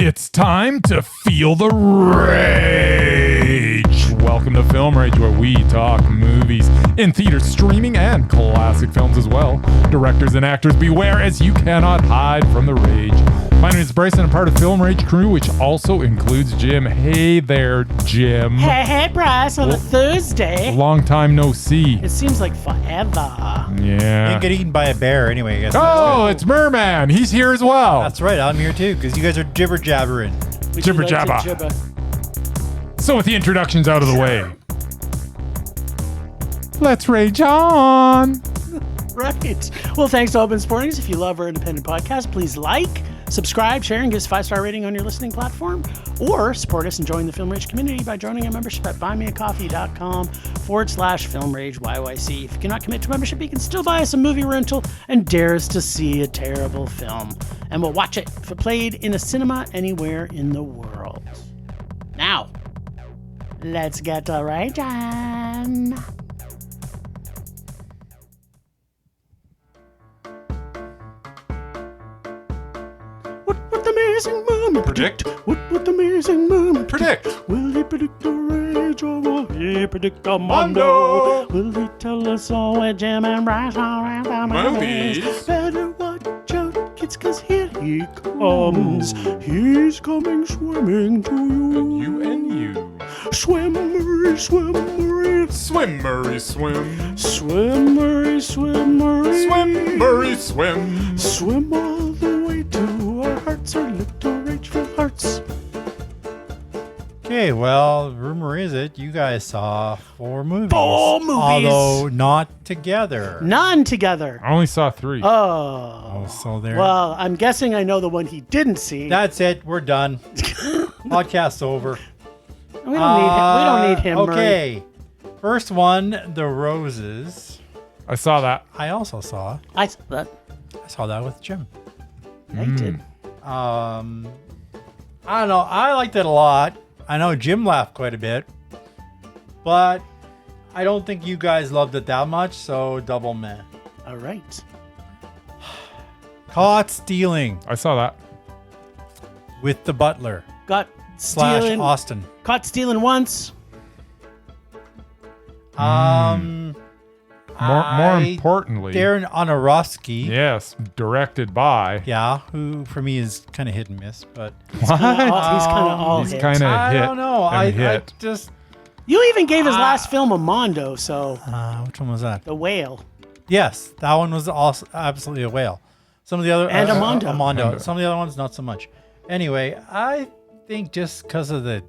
It's time to feel the rage. Welcome to Film Rage, where we talk movies in theaters, streaming, and classic films as well. Directors and actors beware, as you cannot hide from the rage. My name is Bryce, and I'm part of Film Rage crew, which also includes Jim. Hey there, Jim. Hey, Bryce, on a Thursday. Long time no see. It seems like forever. Yeah. Didn't get eaten by a bear anyway. I guess. Oh, it's Murman. He's here as well. That's right. I'm here too because you guys are jibber jabbering. Jibber jabber. So with the introductions out of the way, let's rage on. Right. Well, thanks to Open Sportings. If you love our independent podcast, please like, subscribe, share, and give us a 5-star rating on your listening platform. Or support us and join the Film Rage community by joining a membership at buymeacoffee.com/Film Rage YYC. If you cannot commit to membership, you can still buy us a movie rental and dare us to see a terrible film. And we'll watch it if it played in a cinema anywhere in the world. Now, let's get to rage on. What amazing moment? Predict. What amazing moment? Predict. Will he predict the rage or will he predict the mondo? Will he tell us all where Jim and Bryce are at the Movies. Better watch out, kids, cause here he comes. He's coming swimming to you. You and you. Swim, Murray, swim, Murray. Swim, Murray, swim. Swim, Murray, swim, Murray. Swim, Murray, swim. Swim all the way to our hearts, our little rageful hearts. Okay, well, rumor is it you guys saw 4 movies. 4 movies. Although not together. None together. I only saw 3. Oh. So there. Well, I'm guessing I know the one he didn't see. That's it. We're done. Podcast's over. We don't need him. Murray. Okay. First one, The Roses. I saw that. I also saw. I saw that. I saw that with Jim. I did. I don't know. I liked it a lot. I know Jim laughed quite a bit, but I don't think you guys loved it that much, so double meh. All right. Caught stealing I saw that. with the butler Got / stealing. Austin. Caught stealing once. More importantly, Darren Aronofsky. yes, directed by. Yeah, who for me is kind of hit and miss, but He's kind of all He's hit. kind of I hit. don't know. and I hit. just You even gave his last film a mondo, so which one was that? The Whale. Yes, that one was also absolutely a whale. Some of the other And a mondo. Mondo. Some of the other ones not so much. Anyway, I think just because of the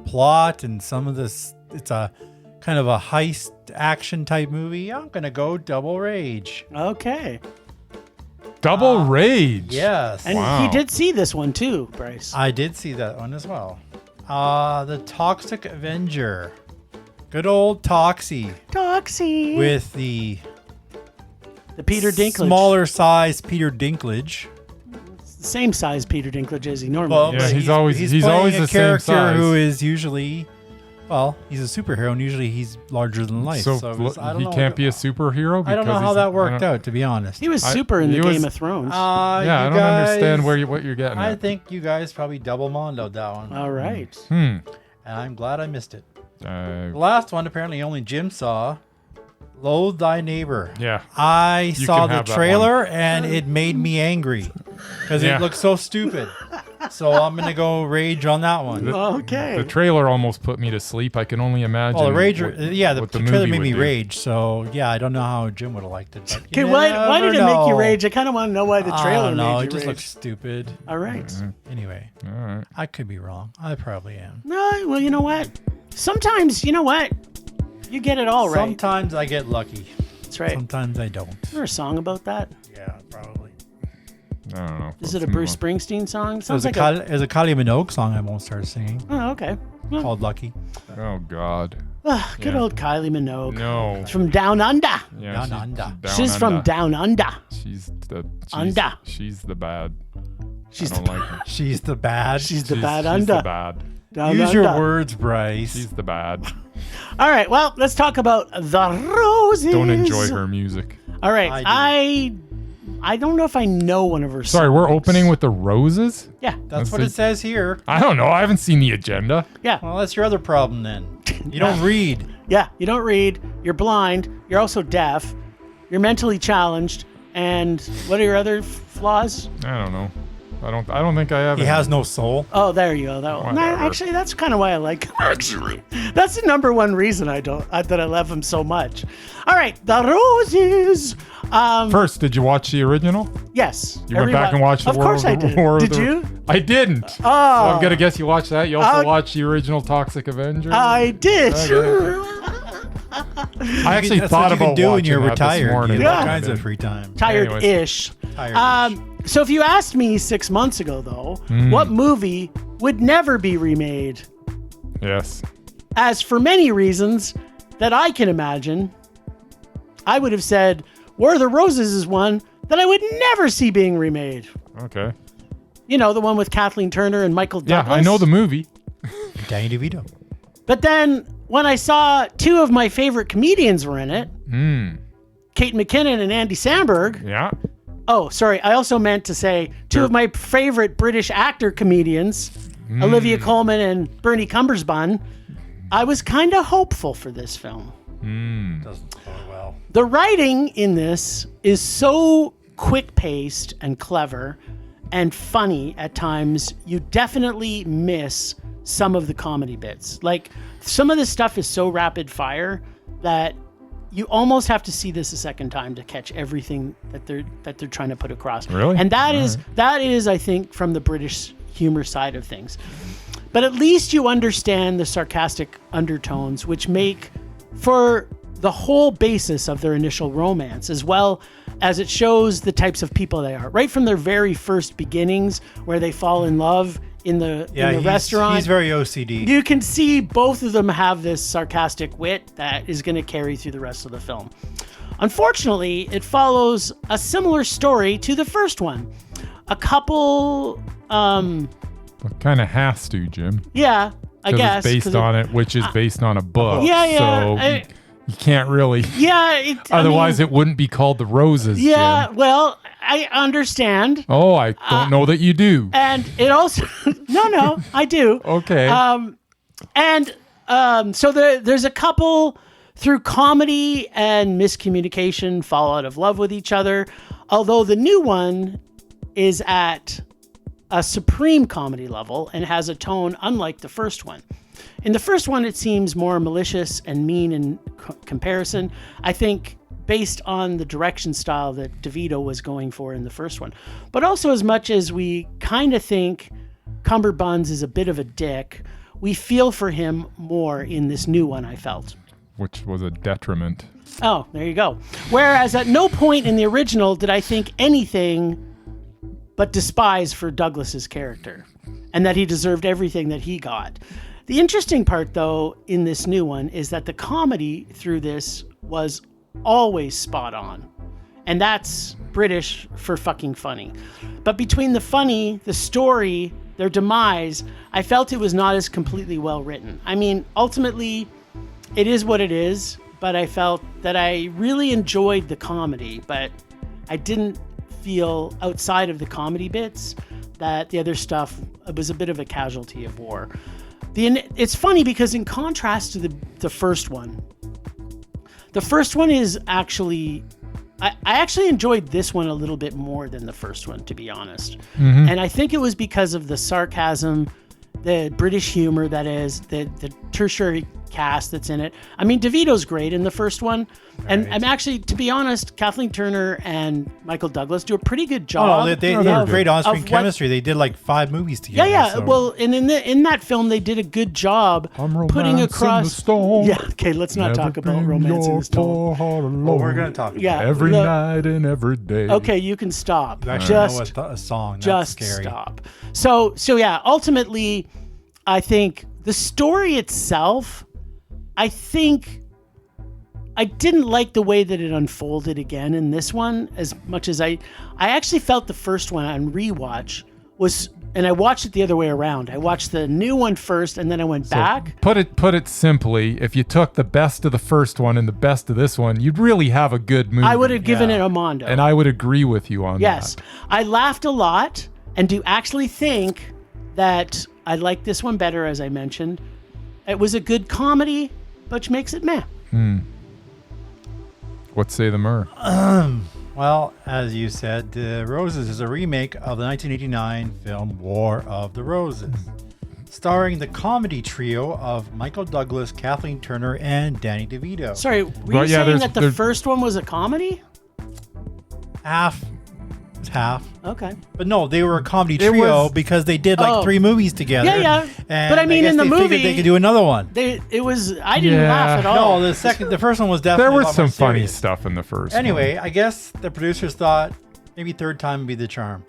plot and some of this, it's a kind of a heist action type movie. I'm gonna go double rage. Okay. Double rage. Yes, And Wow. he did see this one too, Bryce. I did see that one as well. The Toxic Avenger, good old Toxie Toxie. with the Peter Dinklage. smaller size Peter Dinklage. Same size Peter Dinklage as he normally is. Yeah, he's always playing the a same character size. who is usually, well, he's a superhero and usually he's larger than life. So, I don't he know. can't be a superhero. I don't know because how he's- that worked I don't- out, to be honest. He was super in the he was- Game of Thrones. Yeah, I don't understand what you're getting I at. think you guys probably double mondoed that one, All right. and I'm glad I missed it. The last one apparently only Jim saw. Loathe Thy Neighbor. Yeah. I You saw can the have that trailer and it made me angry because Yeah. it looked so stupid. So I'm gonna go rage on that one. Okay. The trailer almost put me to sleep. I can only imagine. Well, the rage, what- the what trailer movie made would me do. rage. So yeah, I don't know how Jim would have liked it. But Okay, you why never did it make you know. rage? I kind of want to know why the trailer No, made it you just rage. looks stupid. All right. Anyway, All right. I could be wrong. I probably am. No, well, you know what? Sometimes, you know what? You get it all right. Sometimes I get lucky. That's right. Sometimes I don't. Is there a song about that? Yeah, probably. I don't know. Is it a Let's Bruce move Springsteen song? There's Sounds a, like there's a Kylie Minogue song I won't start singing Oh, okay. Well, called Lucky. on. Oh God. good Yeah. old Kylie Minogue. No. From Down Under. Yeah, Down she's under. She's from Down Under. She's Under. She's the bad. She's I don't the, like her. She's the bad. she's the bad she's under. the bad. Down Use under. your words, Bryce. She's the bad. All right, well, let's talk about The Roses. Don't enjoy her music. All right, I I I don't know if I know one of her songs. Sorry, we're opening with the Roses? Yeah. That's what it says here. I don't know. I haven't seen the agenda. Yeah. Well, that's your other problem then. You don't read. Yeah. You don't read. You're blind. You're also deaf. You're mentally challenged. And what are your other flaws? I don't know. I don't think I have. He any. has no soul. Oh, there you go. That one. Nah, Whatever. actually, that's kind of why I like him. Actually, that's the number one reason that I love him so much. All right, the Roses. First, did you watch the original? Yes. You went back and watched the Of course I did. Did you? I didn't. Oh. So I'm gonna guess you watched that. You also watched the original Toxic Avenger. I did. Okay. I actually That's thought what you about can do when watching you're that retired. this morning. You Yeah. have all kinds of free time. Tired-ish. Tired. So if you asked me 6 months ago, though, what movie would never be remade? Yes. As for many reasons that I can imagine, I would have said War of the Roses is one that I would never see being remade. Okay. You know, the one with Kathleen Turner and Michael Yeah, Douglas. I know the movie. Danny DeVito. But then when I saw two of my favorite comedians were in it, Kate McKinnon and Andy Samberg. Yeah. Oh, sorry. I also meant to say two of my favorite British actor comedians, Olivia Colman and Bernie Cumbersbun. I was kind of hopeful for this film. Doesn't go well. The writing in this is so quick-paced and clever and funny at times. You definitely miss some of the comedy bits. Like, some of this stuff is so rapid fire that you almost have to see this a second time to catch everything that they're trying to put across. Really? And that is, I think, from the British humor side of things. But at least you understand the sarcastic undertones, which make for the whole basis of their initial romance, as well as it shows the types of people they are. Right from their very first beginnings, where they fall in love in the restaurant. He's very OCD. You can see both of them have this sarcastic wit that is going to carry through the rest of the film. Unfortunately, it follows a similar story to the first one. A couple, What kind of has to, Jim? yeah, I guess. It's based on it, which is based on a book. Yeah. So you can't really. Yeah. Otherwise, it wouldn't be called The Roses. Yeah, Jim. well, I understand. Oh, I don't know that you do. And it also, no, I do. Okay. So there's a couple through comedy and miscommunication fall out of love with each other. Although the new one is at a supreme comedy level and has a tone unlike the first one. In the first one, it seems more malicious and mean in comparison. I think based on the direction style that DeVito was going for in the first one. But also, as much as we kind of think Cumberbuns is a bit of a dick, we feel for him more in this new one, I felt. Which was a detriment. Oh, there you go. Whereas at no point in the original did I think anything but despise for Douglas's character and that he deserved everything that he got. The interesting part, though, in this new one is that the comedy through this was always spot on. And that's British for fucking funny. But between the funny, the story, their demise, I felt it was not as completely well written. I mean, ultimately, it is what it is, but I felt that I really enjoyed the comedy, but I didn't feel outside of the comedy bits that the other stuff was a bit of a casualty of war. It's funny because in contrast to the first one, the first one is actually, I actually enjoyed this one a little bit more than the first one, to be honest. And I think it was because of the sarcasm, the British humor that is, the tertiary cast that's in it. I mean, DeVito's great in the first one. And I'm actually, to be honest, Kathleen Turner and Michael Douglas do a pretty good job. Oh, they have great on-screen of what- chemistry. They did like 5 movies together. Yeah. so- Well, and in that film, they did a good job putting across. The storm. Yeah. Okay. Let's not talk about romance in the storm. Well, we're going to talk about Yeah. Every night and every day. Okay, you can stop. You actually Just know a song. That's just scary. stop. So yeah. Ultimately, I think the story itself, I think I didn't like the way that it unfolded again in this one as much as I actually felt the first one on rewatch was, And I watched it the other way around. I watched the new one first, and then I went back. Put it simply, if you took the best of the first one and the best of this one, you'd really have a good movie. I would have given it a Mondo. And I would agree with you on that. Yes. I laughed a lot, and do actually think that I like this one better, as I mentioned. It was a good comedy, which makes it meh. What say the Mur? Well, as you said, The Roses is a remake of the 1989 film War of the Roses, starring the comedy trio of Michael Douglas, Kathleen Turner, and Danny DeVito. Sorry, were you saying that the first one was a comedy? Half. Okay. But no, they were a comedy trio because they did like 3 movies together. Yeah. And but I mean, in the movie, they could do another one. I didn't laugh at all. No, the first one was definitely. There was a lot some more funny serious. stuff in the first. Anyway, I guess the producers thought maybe third time would be the charm.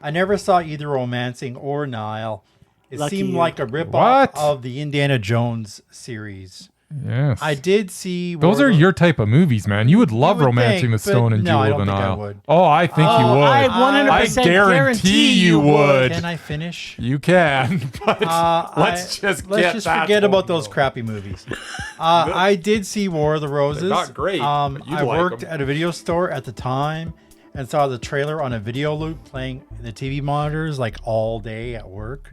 I never saw either Romancing or Nile. It Lucky seemed you. like a ripoff of the Indiana Jones series. Yes. I did see. Those are your type of movies, man. You would love would Romancing think, the Stone and but no, I Jewel of the don't think I Nile. would. Oh, I think you would. I 100% I guarantee you would. Can I finish? You can, but let's just forget about those crappy movies. I did see War of the Roses. They're not great, but you'd I like worked them. at a video store at the time and saw the trailer on a video loop playing in the TV monitors like all day at work.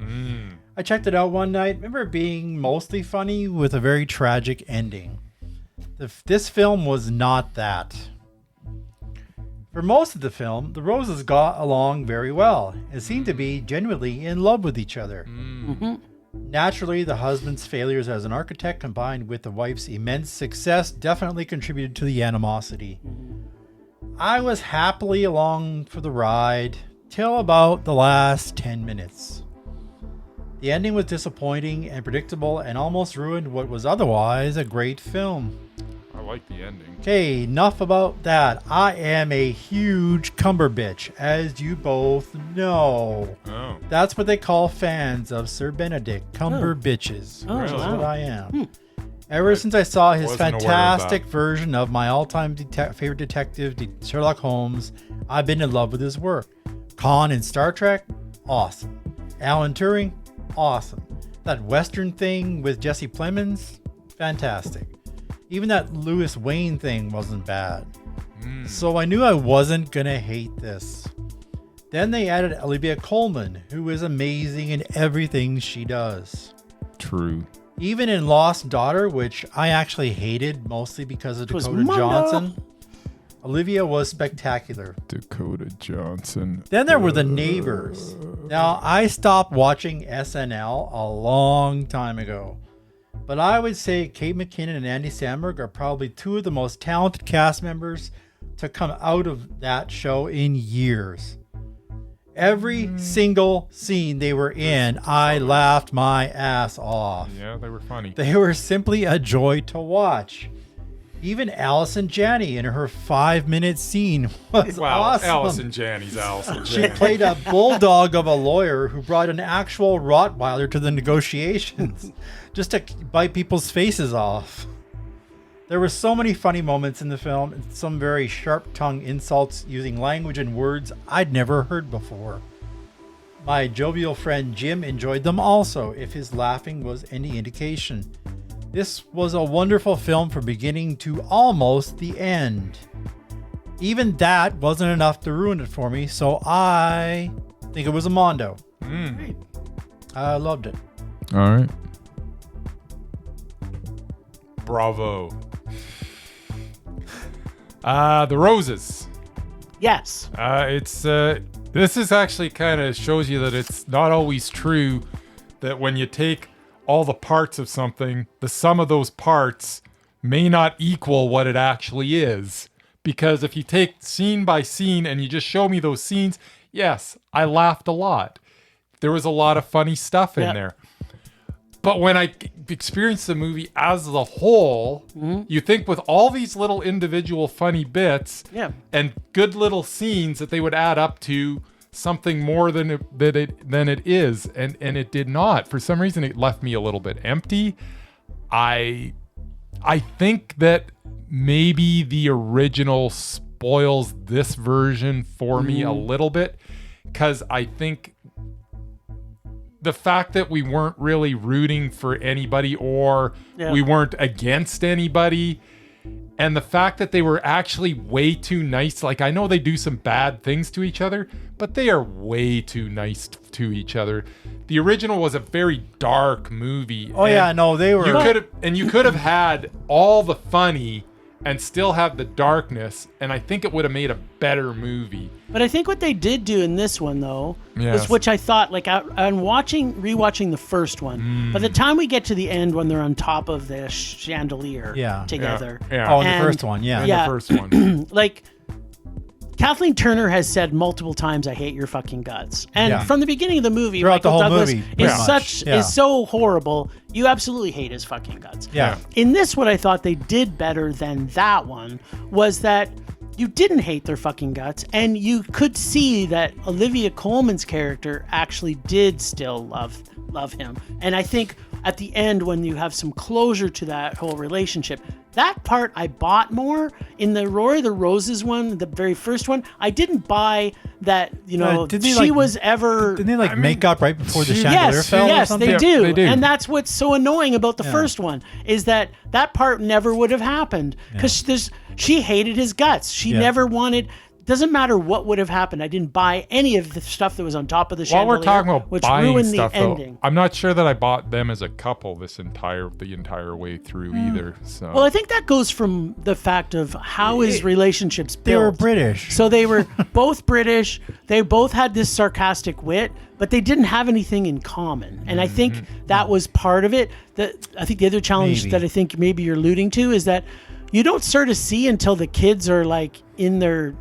I checked it out one night. Remember it being mostly funny with a very tragic ending. This film was not that. For most of the film, the Roses got along very well and seemed to be genuinely in love with each other. Naturally, the husband's failures as an architect combined with the wife's immense success definitely contributed to the animosity. I was happily along for the ride till about the last 10 minutes. The ending was disappointing and predictable and almost ruined what was otherwise a great film. I like the ending. Okay, enough about that. I am a huge Cumberbitch, as you both know. Oh. That's what they call fans of Sir Benedict, Cumberbitches. That's what I am. Ever since I saw his Wasn't aware of fantastic that. version of my all-time favorite detective, Sherlock Holmes, I've been in love with his work. Khan in Star Trek, awesome. Alan Turing, awesome. That Western thing with Jesse Plemons, fantastic. Even that Lewis Wayne thing wasn't bad. So I knew I wasn't gonna hate this. Then they added Olivia Colman, who is amazing in everything she does. True. Even in Lost Daughter, which I actually hated mostly because of Dakota Mondo. Johnson, Olivia was spectacular. Dakota Johnson. Then there were the neighbors. Now, I stopped watching SNL a long time ago, but I would say Kate McKinnon and Andy Samberg are probably two of the most talented cast members to come out of that show in years. Every single scene they were in, I laughed my ass off. Yeah, they were funny. They were simply a joy to watch. Even Allison Janney in her 5-minute scene was awesome. Allison Janney's Allison She Janney. played a bulldog of a lawyer who brought an actual Rottweiler to the negotiations just to bite people's faces off. There were so many funny moments in the film and some very sharp-tongued insults using language and words I'd never heard before. My jovial friend Jim enjoyed them also, if his laughing was any indication. This was a wonderful film from beginning to almost the end. Even that wasn't enough to ruin it for me, so I think it was a Mondo. I loved it. All right. Bravo. The Roses. Yes. It's this is actually kind of shows you that it's not always true that when you take all the parts of something, the sum of those parts may not equal what it actually is. Because if you take scene by scene and you just show me those scenes, yes, I laughed a lot. There was a lot of funny stuff in there. But when I experienced the movie as a whole, you think with all these little individual funny bits and good little scenes that they would add up to something more than it is, and it did not. For some reason, it left me a little bit empty. I think that maybe the original spoils this version for me a little bit, because I think the fact that we weren't really rooting for anybody or we weren't against anybody. And the fact that they were actually way too nice. Like, I know they do some bad things to each other, but they are way too nice to each other. The original was a very dark movie. Oh, yeah, no, they were. You could have had all the funny and still have the darkness, and I think it would have made a better movie. But I think what they did do in this one, though, was which I thought, like, on rewatching the first one, by the time we get to the end when they're on top of the chandelier together. Yeah. Oh, in the first one, In the first one. Like, Kathleen Turner has said multiple times, "I hate your fucking guts," and from the beginning of the movie, throughout Michael the whole Douglas movie, is so horrible. You absolutely hate his fucking guts. Yeah. In this, what I thought they did better than that one was that you didn't hate their fucking guts, and you could see that Olivia Colman's character actually did still love him. And I think at the end, when you have some closure to that whole relationship, that part I bought more. In the Roar of the Roses one, the very first one, I didn't buy that, she was ever... Didn't they make up right before the chandelier fell or something? Yes, they do. And that's what's so annoying about the first one, is that part never would have happened. Because she hated his guts. She never wanted... Doesn't matter what would have happened. I didn't buy any of the stuff that was on top of the chandelier. While we're talking about which buying ruined stuff, the ending. I'm not sure that I bought them as a couple the entire way through either. So. Well, I think that goes from the fact of how his relationships built. They were British. So they were both British. They both had this sarcastic wit, but they didn't have anything in common. And I think that was part of it. I think the other challenge that I think maybe you're alluding to is that you don't sort of see until the kids are like in their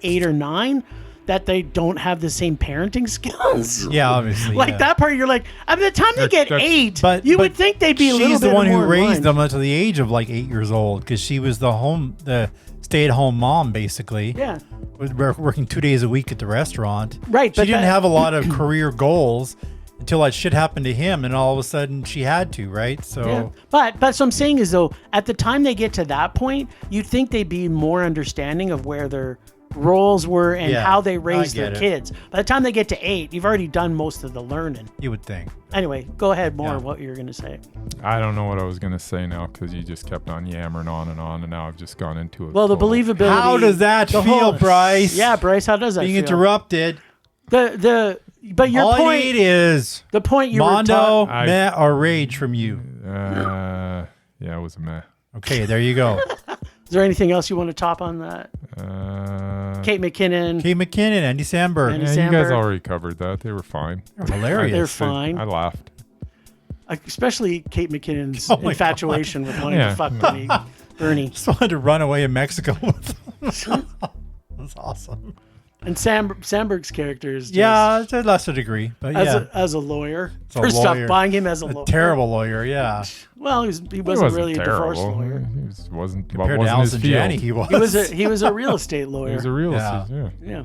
8 or 9 that they don't have the same parenting skills. Yeah, obviously. That part, you're like, by the time they get 8, but would think they'd be a little bit more. She's the one who raised them them until the age of 8 years old, because she was the stay-at-home mom, basically. Yeah. Working 2 days a week at the restaurant. Right. She didn't have a lot of career goals until that shit happened to him, and all of a sudden she had to, right? So. Yeah. But what I'm saying is, though, at the time they get to that point, you'd think they'd be more understanding of where their roles were and how they raised their kids. By the time they get to 8, you've already done most of the learning. You would think. Anyway, go ahead more what you're going to say. I don't know what I was going to say now, because you just kept on yammering on, and now I've just gone into it. Well, the believability. How does that feel, Bryce? Yeah, Bryce, how does that being feel? Interrupted. But your all point I need is the point you Mondo, were meh, or rage from you. Yeah, it was a meh. Okay, there you go. Is there anything else you want to top on that? Kate McKinnon, Andy Samberg. You guys already covered that. They were fine. They're hilarious. They're fine. I laughed. Especially Kate McKinnon's infatuation with wanting to fuck Bernie. Just wanted to run away in Mexico with them. That's awesome. And Samberg's character is just, to a lesser degree, but as a lawyer. First off, buying him as a lawyer. Terrible lawyer, yeah. Well, he wasn't really a divorce lawyer. He wasn't compared to Allison Janney, he was. He was a real estate lawyer. He was a real estate, yeah.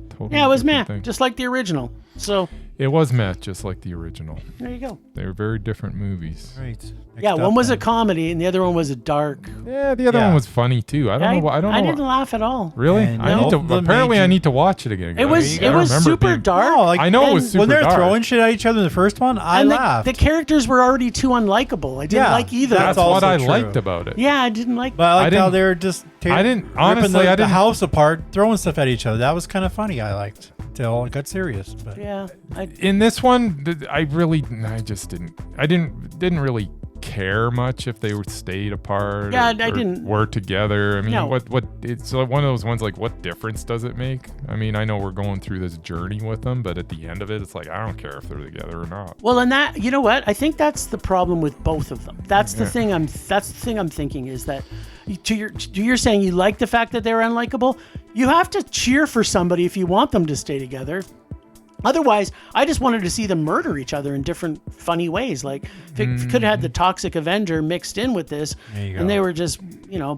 Totally it was meh, just like the original. So it was meh, just like the original. There you go. They were very different movies. Right. One was a comedy and the other one was a dark. Yeah, the other one was funny too. I don't know. I didn't laugh at all. Really? I need to watch it again. It was super dark. No, I know it was super when they're dark. throwing shit at each other in the first one, I laughed. The characters were already too unlikable. I didn't like either. That's what I liked about it. Yeah, I didn't like. But I liked how they were just ripping the house apart, throwing stuff at each other. That was kind of funny. I liked until it got serious. But in this one, I didn't really care much if they stayed apart or were together. I mean, what it's like one of those ones, like, what difference does it make? I mean, I know we're going through this journey with them, but at the end of it, it's like, I don't care if they're together or not. Well, and that, you know what? I think that's the problem with both of them. That's the thing I'm thinking is that you're saying you like the fact that they're unlikable. You have to cheer for somebody if you want them to stay together. Otherwise, I just wanted to see them murder each other in different funny ways. Like, if it could have had the Toxic Avenger mixed in with this, and they were just,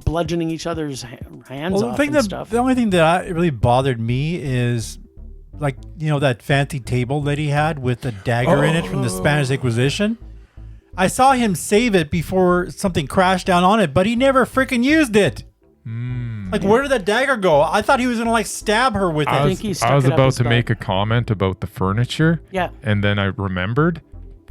bludgeoning each other's hands off and stuff. The only thing that really bothered me is, that fancy table that he had with the dagger in it from the Spanish Inquisition. I saw him save it before something crashed down on it, but he never freaking used it. Like, where did that dagger go? I thought he was gonna like stab her with I it. think he stuck I was it up about his to butt. make a comment about the furniture. Yeah. And then I remembered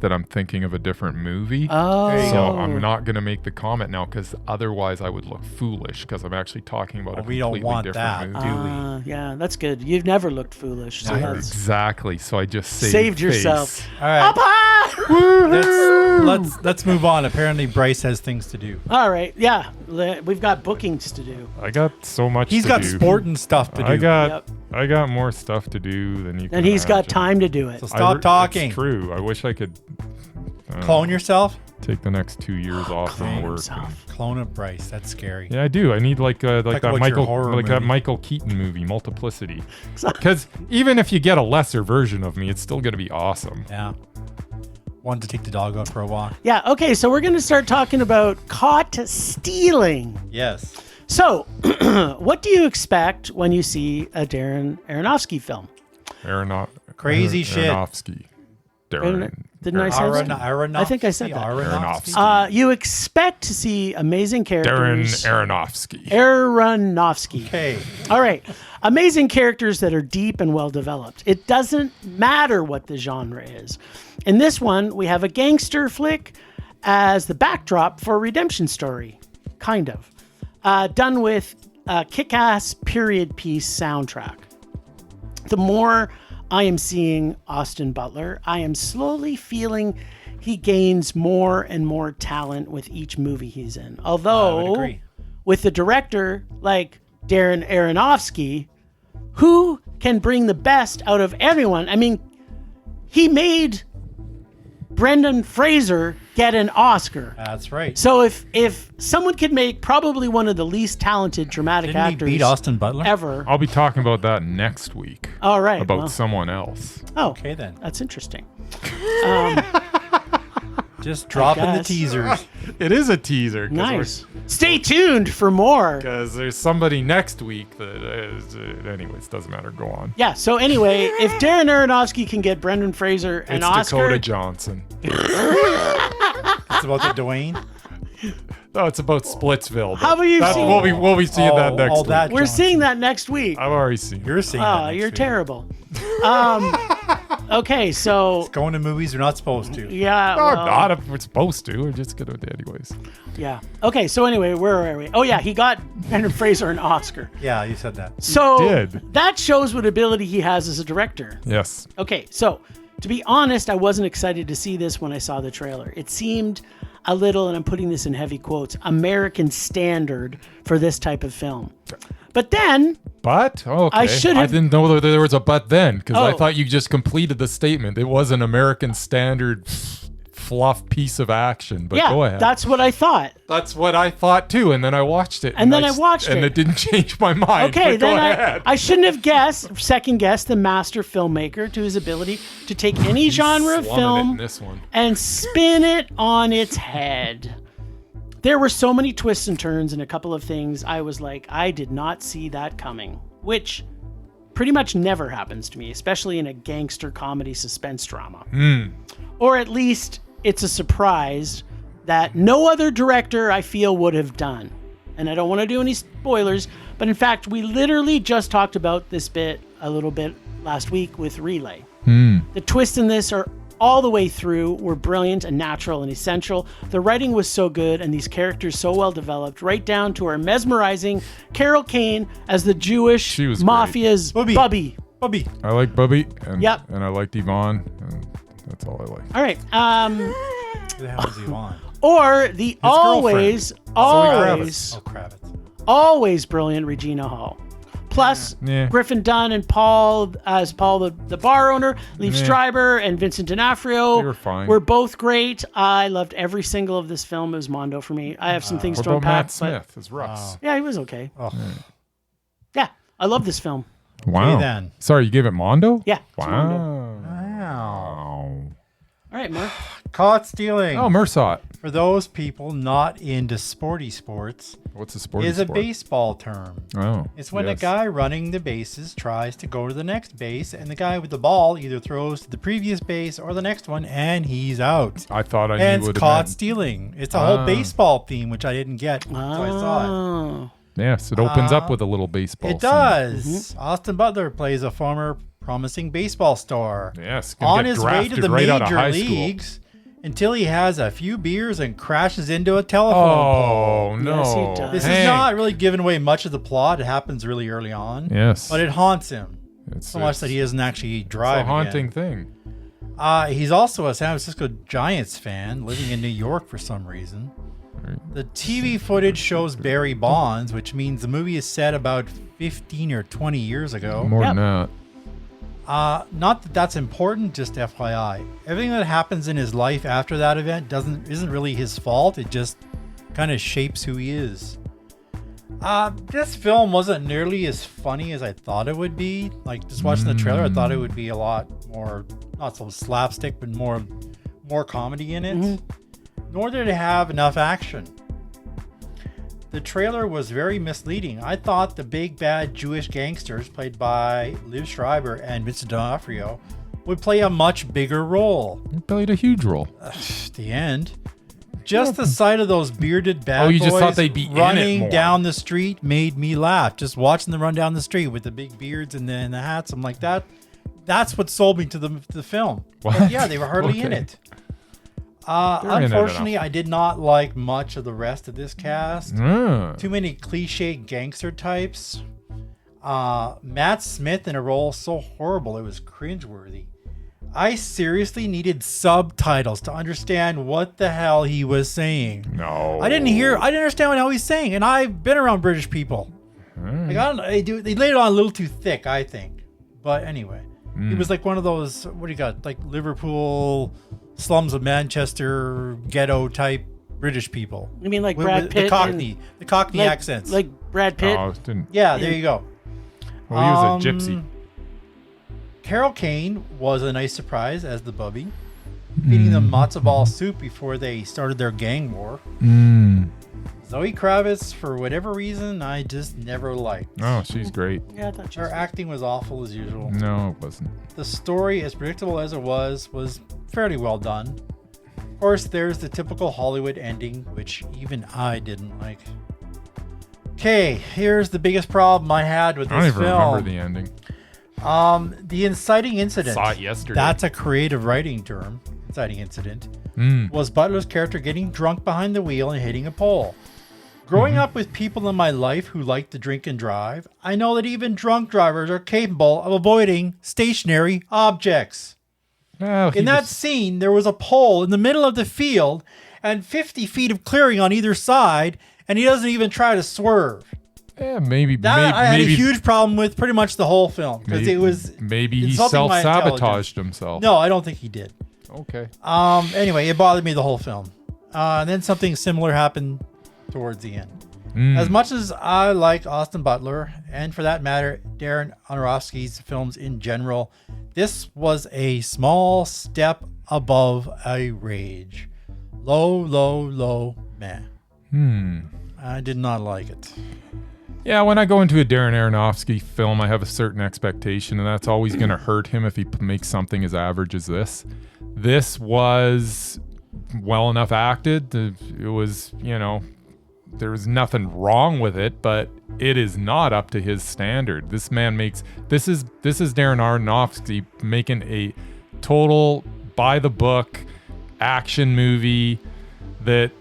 that I'm thinking of a different movie. Oh. There you So go. I'm not going to make the comment now because otherwise I would look foolish because I'm actually talking about a we don't completely want different that, movie. do Yeah, that's good. You've never looked foolish. So that's Exactly. So I just saved yourself. face. All right, Up high! let's move on. Apparently, Bryce has things to do. All right. Yeah. We've got bookings to do. I got so much He's to got do. sport and stuff to do. I got more stuff to do than you can And he's got imagine. time to do it. So stop talking. It's true. I wish I could Clone yourself. take the next 2 years off Clone from work. himself. Clone of Bryce. That's scary. Yeah, I do. I need like that about your Michael horror that movie. Michael Keaton movie, Multiplicity. Because even if you get a lesser version of me, it's still gonna be awesome. Yeah. Wanted to take the dog out for a walk. Yeah. Okay. So we're going to start talking about caught stealing. Yes. So, what do you expect when you see a Darren Aronofsky film? Crazy shit. Aronofsky. Darren. Didn't I say that? Aronofsky. I think I said that. Aronofsky. You expect to see amazing characters. Darren Aronofsky. Aronofsky. Okay. All right. Amazing characters that are deep and well developed. It doesn't matter what the genre is. In this one, we have a gangster flick as the backdrop for a redemption story. Kind of. Done with a kick-ass period piece soundtrack. The more I am seeing Austin Butler, I am slowly feeling he gains more and more talent with each movie he's in. I would Although, agree. with a director like Darren Aronofsky, who can bring the best out of everyone. I mean, he made Brendan Fraser get an Oscar. That's right. So if someone could make probably one of the least talented dramatic Didn't he actors beat Austin Butler? ever. I'll be talking about that next week. All right. About well, someone else. oh, Okay then. that's interesting. Just dropping the guess. teasers. It is a teaser. Nice. Stay tuned for more. Because there's somebody next week that is. Anyways, doesn't matter. Go on. Yeah. So anyway, if Darren Aronofsky can get Brendan Fraser an It's Oscar, Dakota Johnson. It's about the Dwayne. No, it's about Splitsville. How about you That's see- we'll be seeing that next week. that we're Johnson. seeing that next week. I've already seen it. You're seeing Oh, that next you're week. terrible. Okay, so Going to movies we're not supposed to. yeah. No, well, not if we're supposed to. We're just gonna anyways. Yeah. Okay, so anyway, where are we? Oh yeah, he got Brendan Fraser an Oscar. Yeah, you said that. So did. that shows what ability he has as a director. Yes. Okay, so to be honest, I wasn't excited to see this when I saw the trailer. It seemed a little, and I'm putting this in heavy quotes, American standard for this type of film. But then, But okay, I should have- didn't know that there was a but then because I Oh. thought you just completed the statement. It was an American standard fluff piece of action. But go yeah, ahead. that's what I thought. That's what I thought too, and then I watched it. And then I watched and it. it didn't change my mind. Okay, but go then ahead. I shouldn't have second guessed the master filmmaker to his ability to take any genre of Slumming it film in this one. and spin it on its head. There were so many twists and turns and a couple of things I was like, I did not see that coming, which pretty much never happens to me, especially in a gangster comedy suspense drama. Or at least it's a surprise that no other director I feel would have done. And I don't want to do any spoilers, but in fact, we literally just talked about this bit a little bit last week with Relay. The twists in this are all the way through were brilliant and natural and essential. The writing was so good and these characters so well developed, right down to our mesmerizing Carol Kane as the Jewish She was mafia's Bubby. Bubby. I like Bubby, and Yep. and I liked Yvonne, and that's all I like. All right. Who the hell is he on? Or the always Oh, Kravitz. always brilliant Regina Hall. Plus, Yeah. Griffin Dunn and Paul as Paul the bar owner, Liev Yeah. Schreiber and Vincent D'Onofrio They were fine. were both great. I loved every single of this film. It was Mondo for me. I have some things What to about Matt unpack, but Smith as Russ? yeah, he was okay. Oh. Yeah, I love this film. Wow. then. Sorry, you gave it Mondo? Yeah, it's Mondo. Wow. Wow. All right, Mark. Caught stealing. Oh, Mersot. For those people not into sporty sports, What's a sporty is a sport? baseball term. Oh. It's when yes. a guy running the bases tries to go to the next base, and the guy with the ball either throws to the previous base or the next one, and he's out. I thought I And knew it's what it caught meant. stealing. It's a whole baseball theme, which I didn't get, so I saw it. Oh. Yes, it opens up with a little baseball It scene. does. Austin Butler plays a former promising baseball star. Yes, gonna On get his way to drafted the right out of major high school. leagues until he has a few beers and crashes into a telephone pole. Oh, no. Yes, he does. This Hank. is not really giving away much of the plot. It happens really early on. Yes. But it haunts him. It's So much that he doesn't actually it's drive a haunting again. thing. He's also a San Francisco Giants fan living in New York for some reason. Right. The TV footage shows Barry Bonds, which means the movie is set about 15 or 20 years ago. More Yep. than that. Not that that's important, just FYI. Everything that happens in his life after that event isn't really his fault. It just kind of shapes who he is. This film wasn't nearly as funny as I thought it would be. Like, just watching the trailer, I thought it would be a lot more, not so slapstick, but more comedy in it. Nor did it have enough action. The trailer was very misleading. I thought the big bad Jewish gangsters, played by Liv Schreiber and Vincent D'Onofrio, would play a much bigger role. It played a huge role. At the end, just the sight of those bearded bad you just boys thought they'd be in it running more. down the street made me laugh. Just watching them run down the street with the big beards and the hats, I'm like, that's what sold me to the film. What? But yeah, they were hardly in Okay. it. in it Unfortunately, enough. I did not like much of the rest of this cast. Too many cliche gangster types. Matt Smith in a role so horrible it was cringeworthy. I seriously needed subtitles to understand what the hell he was saying. No. I didn't understand what the hell he's saying, and I've been around British people. Like, I don't know, they laid it on a little too thick, I think. But anyway, he was like one of those, what do you got, like Liverpool, slums of Manchester, ghetto type British people. You mean like With Brad Pitt? the Cockney like, accents. Like Brad Pitt? Oh, it didn't. Yeah, there you go. Well, he was a gypsy. Carol Kane was a nice surprise as the bubby, feeding them matzo ball soup before they started their gang war. Zoe Kravitz, for whatever reason, I just never liked. Oh, she's great. Yeah, I thought she Her was. acting was awful as usual. No, it wasn't. The story, as predictable as it was fairly well done. Of course, there's the typical Hollywood ending, which even I didn't like. Okay, here's the biggest problem I had with I don't this even film. remember the ending. The inciting incident. Saw it yesterday. That's a creative writing term. Inciting incident. Was Butler's character getting drunk behind the wheel and hitting a pole. Growing up with people in my life who like to drink and drive, I know that even drunk drivers are capable of avoiding stationary objects. Well, he In that was- scene, there was a pole in the middle of the field and 50 feet of clearing on either side, and he doesn't even try to swerve. yeah, maybe. That I had maybe, a huge problem with pretty much the whole film because maybe, it was Maybe he insulting my self-sabotaged intelligence. himself. No, I don't think he did. Okay. Anyway, it bothered me the whole film. And then something similar happened towards the end. As much as I like Austin Butler, and for that matter, Darren Aronofsky's films in general, this was a small step above a rage. Low, man. I did not like it. Yeah, when I go into a Darren Aronofsky film, I have a certain expectation, and that's always going to hurt him if he makes something as average as this. This was well enough acted. It was, there was nothing wrong with it, but it is not up to his standard. This man makes this is Darren Aronofsky making a total by the book action movie that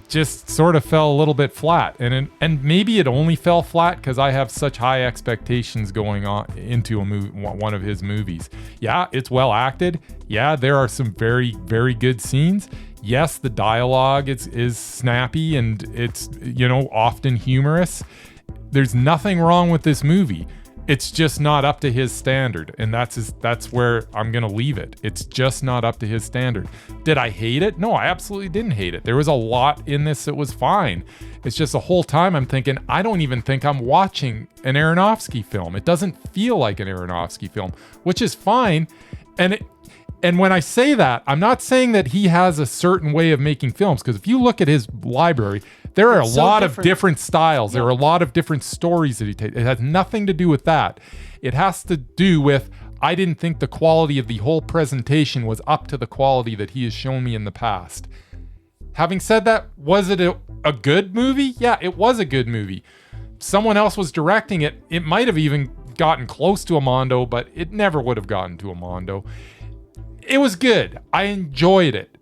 just sort of fell a little bit flat, and maybe it only fell flat because I have such high expectations going on into a movie, one of his movies. Yeah, it's well acted. Yeah, there are some very, very good scenes. Yes, the dialogue is snappy and it's often humorous. There's nothing wrong with this movie. It's just not up to his standard, and that's where I'm gonna leave it. It's just not up to his standard. Did I hate it? No, I absolutely didn't hate it. There was a lot in this that was fine. It's just the whole time I'm thinking, I don't even think I'm watching an Aronofsky film. It doesn't feel like an Aronofsky film, which is fine. And when I say that, I'm not saying that he has a certain way of making films, because if you look at his library, there are a It's so lot of different. different styles. There are a lot of different stories that he takes. It has nothing to do with that. It has to do with, I didn't think the quality of the whole presentation was up to the quality that he has shown me in the past. Having said that, was it a good movie? Yeah, it was a good movie. someone else was directing it, it might have even gotten close to a Mondo, but it never would have gotten to a Mondo. It was good. I enjoyed it.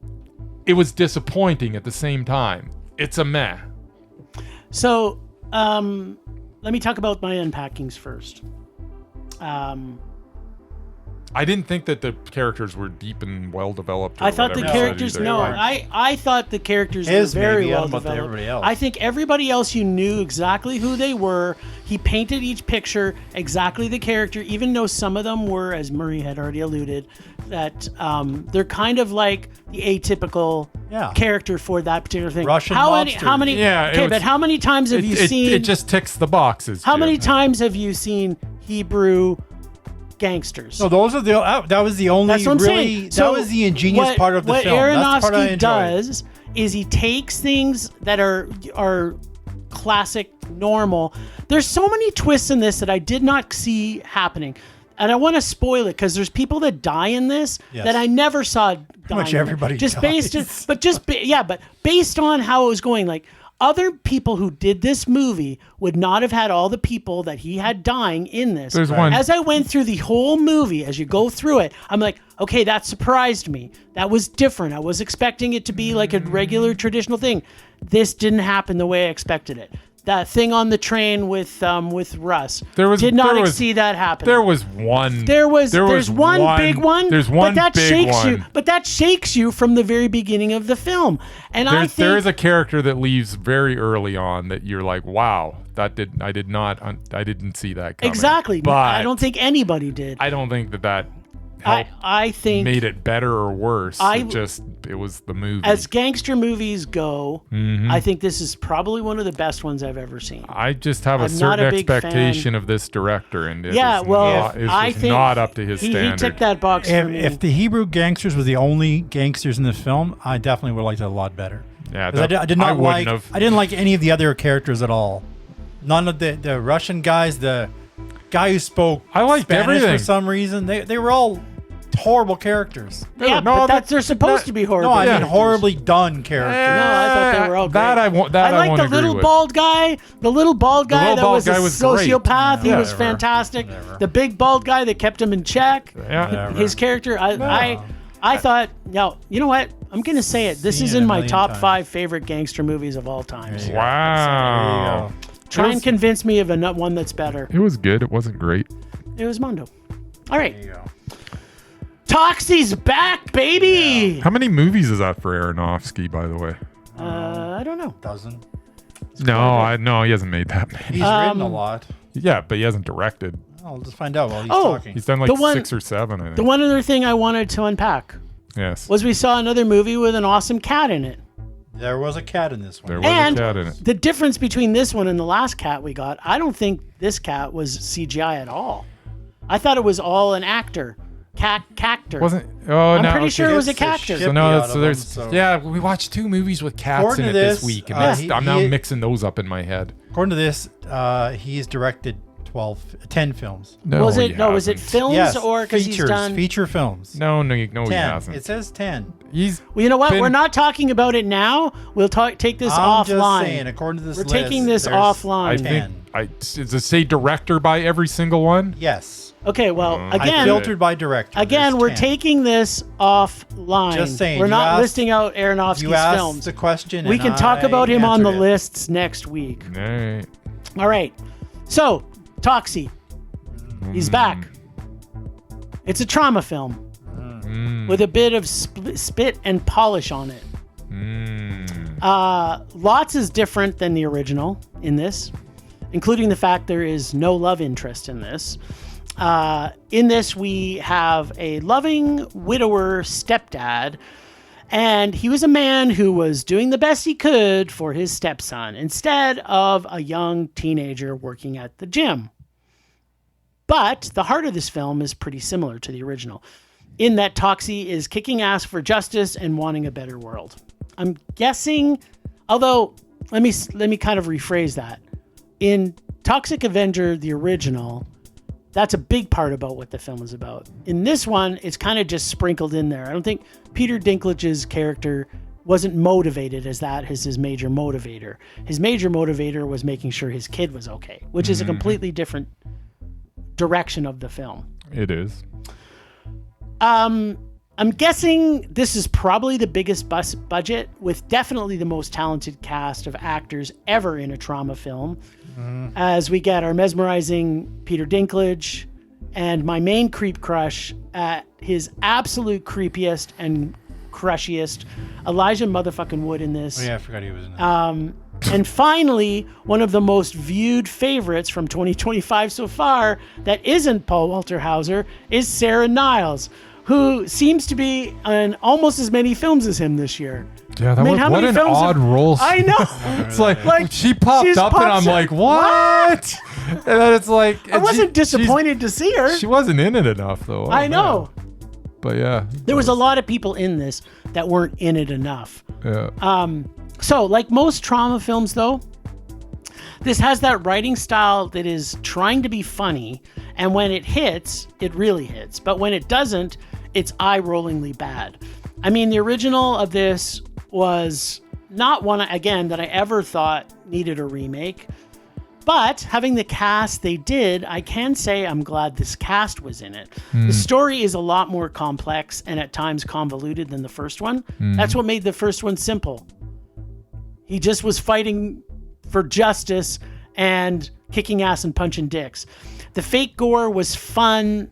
It was disappointing at the same time. It's a meh. So, let me talk about my unpackings first. I didn't think that the characters were deep and well developed. I thought the characters. I thought the characters were very well developed. I think everybody else, you knew exactly who they were. He painted each picture exactly the character, even though some of them were, as Murray had already alluded, that they're kind of like the atypical character for that particular thing. Russian how mobster. many? Yeah, Okay, but how many times have you seen? It just ticks the boxes. How Jim. many times have you seen Hebrew gangsters? No, those are that was the only That's what I'm really saying. So that was the ingenious part of the what film. That's the part I Aronofsky enjoyed. does is he takes things that are classic, normal. There's so many twists in this that I did not see happening. And I want to spoil it because there's people that die in this that I never saw dying. Pretty much everybody just dies. but based on how it was going, like other people who did this movie would not have had all the people that he had dying in this. There's one. As I went through the whole movie, as you go through it, I'm like, okay, that surprised me. That was different. I was expecting it to be like a regular traditional thing. This didn't happen the way I expected it. That thing on the train with Russ did not see that happen. There was one. There's one big one. There's one but that big shakes one. you. But that shakes you from the very beginning of the film. And I think there is a character that leaves very early on that you're like, wow, I didn't see that coming. Exactly. But I don't think anybody did. I don't think that I think made it better or worse. It was the movie. As gangster movies go, I think this is probably one of the best ones I've ever seen. I just have a I'm not certain a big expectation fan. of this director, and it I is think not up to his he standard. ticked that box for me. If the Hebrew gangsters were the only gangsters in the film, I definitely would have liked it a lot better. Yeah, I didn't like any of the other characters at all. None of the Russian guys, the guy who spoke I liked Spanish everything. for some reason. They were all horrible characters. Yeah, but they're supposed to be horrible. No, I mean characters. horribly done characters. No, I thought they were all great. I like won't the little agree with. bald guy. The little bald guy little that bald was a guy was great. sociopath. He Yeah, was whatever. fantastic. The big bald guy that kept him in check. Yeah. His character. I thought. No, you know what? I'm gonna say it. This Seen is it in a my million top times. 5 favorite gangster movies of all time. So Wow. try and convince me of one that's better. It was good. It wasn't great. It was Mondo. All right. There you go. Toxie's back, baby. How many movies is that for Aronofsky, by the way? I don't know. Dozen. No, he hasn't made that many. He's written a lot. Yeah, but he hasn't directed. I'll just find out while he's Oh. talking. He's done like The one- 6 or 7, I think. The one other thing I wanted to unpack Yes. was we saw another movie with an awesome cat in it. There was a cat in this one. There was And a cat in it. the difference between this one and the last cat we got, I don't think this cat was CGI at all. I thought it was all an actor. Cactor. Wasn't? Oh, I'm no. pretty okay. sure it was a Gets the cactor. shit So no, out so of there's him, so- yeah. We watched 2 movies with cats According in it to this this, week, and I'm now he- mixing those up in my head. According to this, he's directed 10 films. No, was it he was it hasn't. films Yes, or because he's features, done? feature films. No, he 10. hasn't. It says 10. He's Well, you know what? been- We're not talking about it now. We'll take this I'm offline. just saying, according to this We're list, taking this there's offline. I 10. think. Does it say director by every single one? Yes. Okay, well, I again, filtered by director. again, There's we're 10. taking this offline. Just saying, we're you not asked- listing out Aronofsky's You asked films. the question. We and can talk I about him on the answered it. lists next week. Right. All right. So, Toxie. He's back. It's a trauma film with a bit of spit and polish on it. Lots is different than the original in this, including the fact there is no love interest in this. In this, we have a loving widower stepdad, and he was a man who was doing the best he could for his stepson instead of a young teenager working at the gym. But the heart of this film is pretty similar to the original, in that Toxie is kicking ass for justice and wanting a better world. I'm guessing, although let me kind of rephrase that. In Toxic Avenger, the original, that's a big part about what the film is about. In this one, it's kind of just sprinkled in there. I don't think Peter Dinklage's character wasn't motivated as that as his major motivator. His major motivator was making sure his kid was okay, which is a completely different direction of the film. It is. I'm guessing this is probably the biggest budget with definitely the most talented cast of actors ever in a trauma film. As we get our mesmerizing Peter Dinklage and my main creep crush at his absolute creepiest and crushiest, Elijah motherfucking Wood in this. Oh yeah, I forgot he was in that. And finally, one of the most viewed favorites from 2025 so far that isn't Paul Walter Hauser is Sarah Niles, who seems to be in almost as many films as him this year. Yeah, I mean, how what many an films odd role. I know. It's like she she's popped up and I'm pops like, in. what? And then it's like... I wasn't disappointed to see her. She wasn't in it enough, though. I know. Man. But yeah. There was a lot of people in this that weren't in it enough. Yeah. So, like most trauma films, though, this has that writing style that is trying to be funny, and when it hits, it really hits. But when it doesn't, it's eye-rollingly bad. I mean, the original of this was not one, again, that I ever thought needed a remake. But having the cast they did, I can say I'm glad this cast was in it. The story is a lot more complex and at times convoluted than the first one. That's what made the first one simple. He just was fighting for justice and kicking ass and punching dicks. The fake gore was fun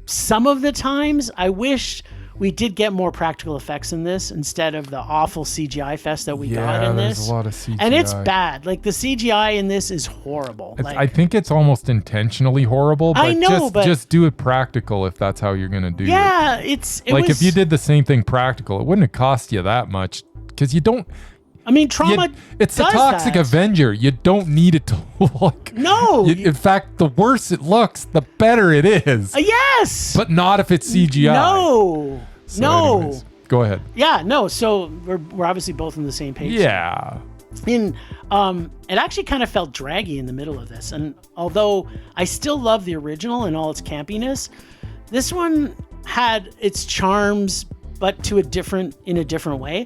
some of the times. I wish we did get more practical effects in this instead of the awful CGI fest that we got in this. There's a lot of CGI. And it's bad. Like, the CGI in this is horrible. I think it's almost intentionally horrible, but I know, just do it practical if that's how you're going to do it. Yeah, if you did the same thing practical, it wouldn't have cost you that much because you don't... I mean, trauma it's a does Toxic that. Avenger. You don't need it to look... No. In fact, the worse it looks, the better it is. Yes. But not if it's CGI. No. So no. anyways, go ahead. Yeah, no. So we're obviously both on the same page. Yeah. It actually kind of felt draggy in the middle of this. And although I still love the original and all its campiness, this one had its charms, but in a different way.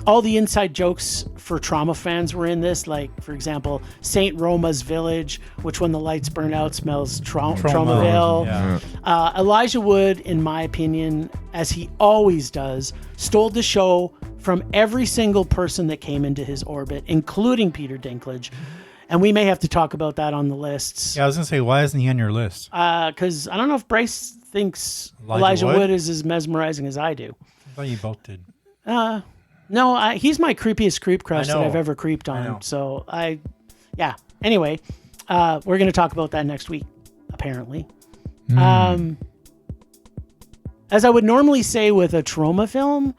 All the inside jokes for trauma fans were in this, like, for example, St. Roma's Village, which when the lights burn out smells Traumaville. Yeah. Elijah Wood, in my opinion, as he always does, stole the show from every single person that came into his orbit, including Peter Dinklage. And we may have to talk about that on the lists. Yeah, I was going to say, why isn't he on your list? Because I don't know if Bryce thinks Elijah Wood is as mesmerizing as I do. I thought you both did. No, he's my creepiest creep crush that know. I've ever creeped I know. on. So yeah. Anyway, we're going to talk about that next week, apparently. As I would normally say with a trauma film,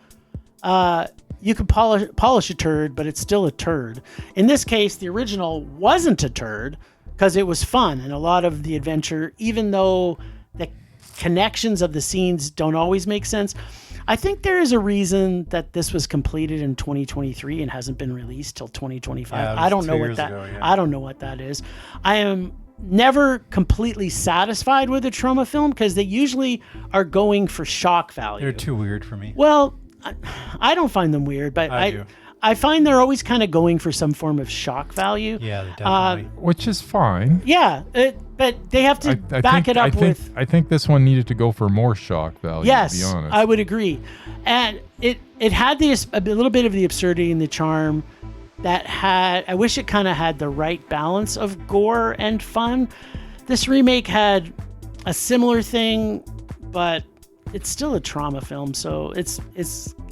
you could polish a turd, but it's still a turd. In this case, the original wasn't a turd because it was fun and a lot of the adventure, even though the connections of the scenes don't always make sense. I think there is a reason that this was completed in 2023 and hasn't been released till 2025. Yeah, I don't know 2 what years that. ago, yeah. I don't know what that is. I am never completely satisfied with a trauma film because they usually are going for shock value. They're too weird for me. Well, I don't find them weird, but I do. I find they're always kind of going for some form of shock value. Yeah, they definitely. Which is fine. Yeah, but they have to back it up with... I think this one needed to go for more shock value, Yes, to be honest. I would agree. And it had a little bit of the absurdity and the charm that had... I wish it kind of had the right balance of gore and fun. This remake had a similar thing, but it's still a trauma film, so it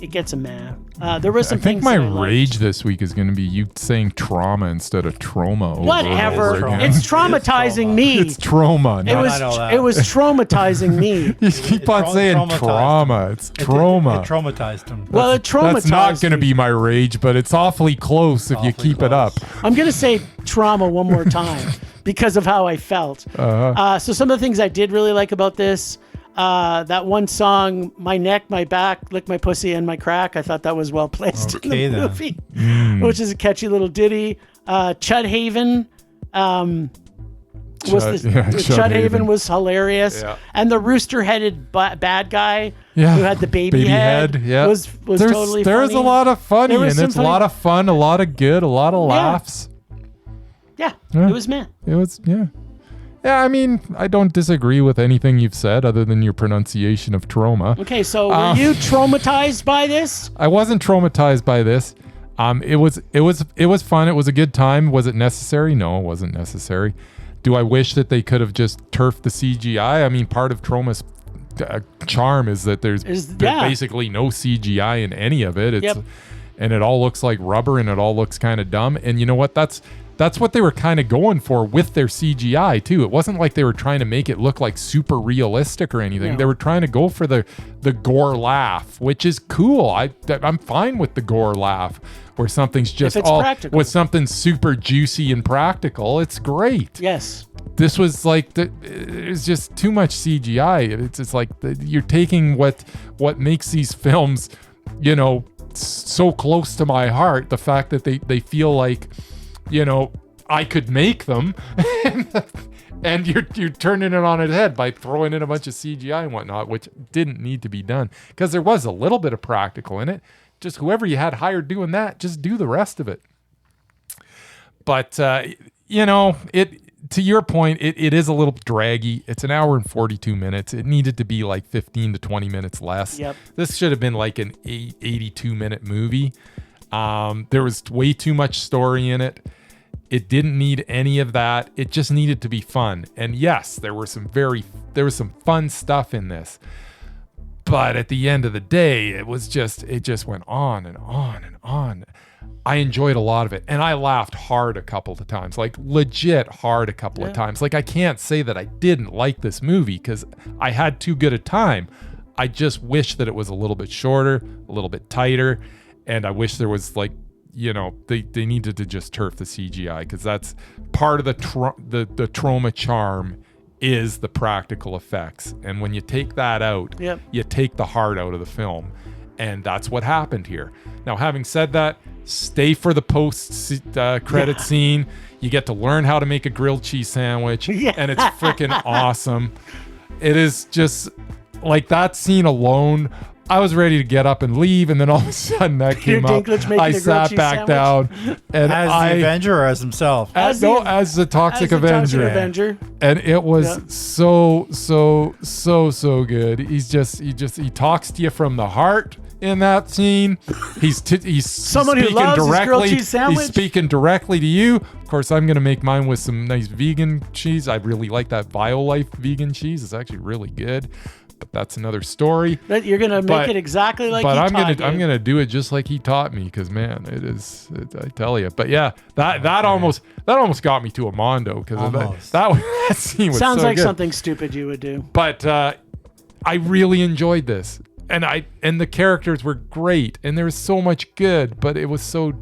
gets a meh. There was some I think things my that I liked. rage this week is going to be you saying trauma instead of trauma. Over and Whatever. over again. It's traumatizing me. It's trauma. It was I know that. it was traumatizing me. You keep on saying traumatized trauma. It's trauma. It traumatized him. Well, it traumatized That's not going to me. be my rage, but it's awfully close if you Awfully keep it up. I'm gonna say trauma one more time because of how I felt. So some of the things I did really like about this. That one song, My Neck, My Back, Lick My Pussy and My Crack, I thought that was well placed in Okay, the then. movie, which is a catchy little ditty. Chud Haven, Chud Haven was hilarious, and the rooster-headed bad guy who had the baby head was totally funny. There's a lot of funny, and it's a lot of fun, a lot of good, a lot of laughs. Yeah, it was meh. It was, yeah. Yeah, I mean, I don't disagree with anything you've said other than your pronunciation of trauma. Okay, so were you traumatized by this? I wasn't traumatized by this. It was fun. It was a good time. Was it necessary? No, it wasn't necessary. Do I wish that they could have just turfed the CGI? I mean, part of Trauma's charm is that there's basically no CGI in any of it. And it all looks like rubber, and it all looks kind of dumb. And you know what? That's what they were kind of going for with their CGI too. It wasn't like they were trying to make it look like super realistic or anything. No. They were trying to go for the gore laugh, which is cool. I'm fine with the gore laugh, where something's just all practical. With something super juicy and practical. It's great. Yes. This was like it's just too much CGI. It's like you're taking what makes these films, you know, so close to my heart. The fact that they feel like, you know, I could make them, and you're turning it on its head by throwing in a bunch of CGI and whatnot, which didn't need to be done, because there was a little bit of practical in it. Just whoever you had hired doing that, just do the rest of it. But you know, to your point, it is a little draggy. It's an hour and 42 minutes. It needed to be like 15 to 20 minutes less. Yep. This should have been like an 82-minute movie. There was way too much story in it. It didn't need any of that. It just needed to be fun. And yes, there was some fun stuff in this. But at the end of the day, it just went on and on and on. I enjoyed a lot of it, and I laughed hard a couple of times, like legit hard a couple of times. Like, I can't say that I didn't like this movie, because I had too good a time. I just wish that it was a little bit shorter, a little bit tighter, and I wish there was, like, you know, they needed to just turf the CGI, because that's part of the trauma charm is the practical effects. And when you take that out, you take the heart out of the film. And that's what happened here. Now, having said that, stay for the post-credit scene. You get to learn how to make a grilled cheese sandwich, and it's freaking awesome. It is just, like, that scene alone, I was ready to get up and leave, and then all of a sudden that came up. I sat back down, and as the Avenger or as himself? As the Toxic Avenger. And it was so good. He talks to you from the heart in that scene. He's someone who loves his grilled cheese sandwich. He's speaking directly to you. Of course, I'm gonna make mine with some nice vegan cheese. I really like that BioLife vegan cheese. It's actually really good. But that's another story. But you're gonna make it exactly like he taught you. But I'm gonna do it just like he taught me, because man, I tell you. But yeah, that almost got me to a mondo, because that scene was sounds so like good. Something stupid you would do. But I really enjoyed this, and the characters were great, and there was so much good, but it was so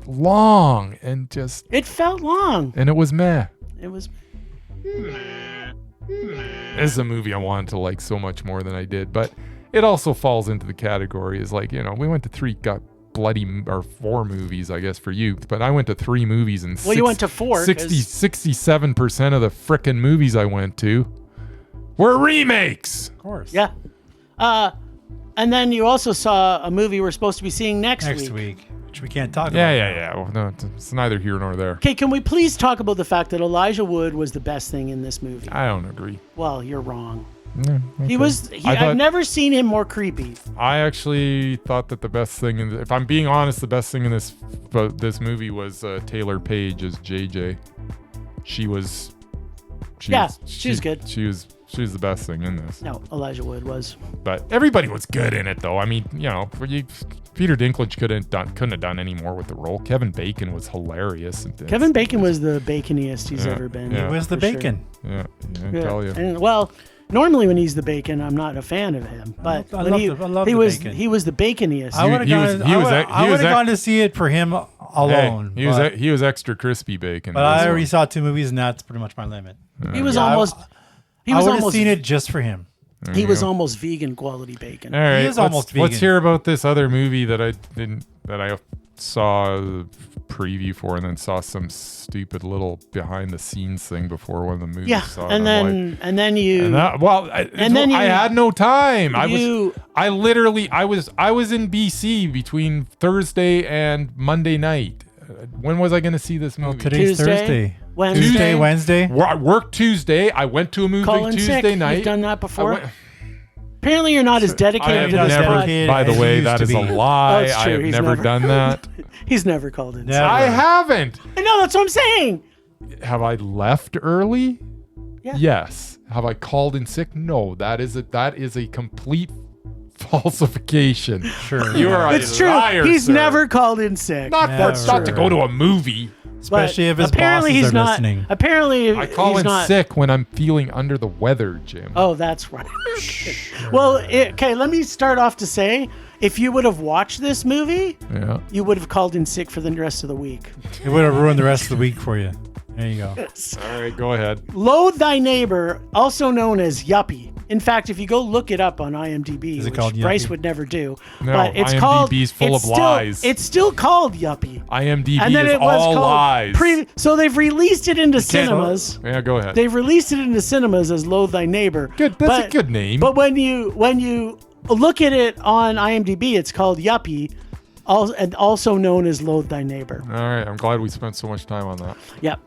long, and just it felt long, and it was meh. It was. This is a movie I wanted to like so much more than I did, but it also falls into the category as, like, you know, we went to 4 movies, I guess, for you, but I went to 3 movies, and you went to 4. 67% of the frickin' movies I went to were remakes. Of course. Yeah. And then you also saw a movie we're supposed to be seeing next week. Which we can't talk about. Yeah. Well, no, it's neither here nor there. Okay, can we please talk about the fact that Elijah Wood was the best thing in this movie? I don't agree. Well, you're wrong. Yeah, okay. I've never seen him more creepy. I actually thought that the best thing, if I'm being honest, the best thing in this movie was Taylor Page as JJ. She was good. She was the best thing in this. No, Elijah Wood was. But everybody was good in it, though. I mean, you know, Peter Dinklage couldn't have done any more with the role. Kevin Bacon was hilarious. Kevin Bacon was the baconiest he's ever been. He was the bacon. Sure. Yeah, I tell you. And, well, normally when he's the bacon, I'm not a fan of him. But he was the baconiest. I would have gone to see it for him alone. Hey, he was extra crispy bacon. But I already saw 2 movies, and that's pretty much my limit. He was almost. I would have seen it just for him. He was almost vegan quality bacon. All right, he is almost vegan. Let's hear about this other movie that I saw a preview for and then saw some stupid little behind the scenes thing before one of the movies. Yeah, saw and then I had no time. I was in BC between Thursday and Monday night. When was I going to see this movie? Well, today's Tuesday? Thursday. Wednesday? Wednesday. I worked Tuesday. I went to a movie Calling Tuesday sick. night. You've done that before? Apparently you're not as I dedicated have to this never. podcast. By the as way, you that used is to a be. lie. Oh, it's I true. have He's never never- done that. He's never called in. Never. I haven't. I know, that's what I'm saying. Have I left early? Yeah. Yes. Have I called in sick? No. That is a complete falsification. Sure. You are a It's true. liar, He's sir. never called in sick. Not to Never. go to a movie. Especially if his apparently bosses he's are not, listening. Apparently I call he's in not. sick when I'm feeling under the weather, Jim. Oh, that's right. Well, okay, let me start off to say, if you would have watched this movie, Yeah. you would have called in sick for the rest of the week. It would have ruined the rest of the week for you. There you go. All right, go ahead. Loathe Thy Neighbor, also known as Yuppie. In fact, if you go look it up on IMDb, Is it which called Bryce Yuppie? would never do, No, but it's IMDb called. is full it's of still- lies. It's still called Yuppie. IMDb And then is it was all called lies. So they've released it into cinemas. Yeah, go ahead. They've released it into cinemas as Loathe Thy Neighbor. Good. That's a good name. But when you look at it on IMDb, it's called Yuppie, and also known as Loathe Thy Neighbor. All right, I'm glad we spent so much time on that. Yep.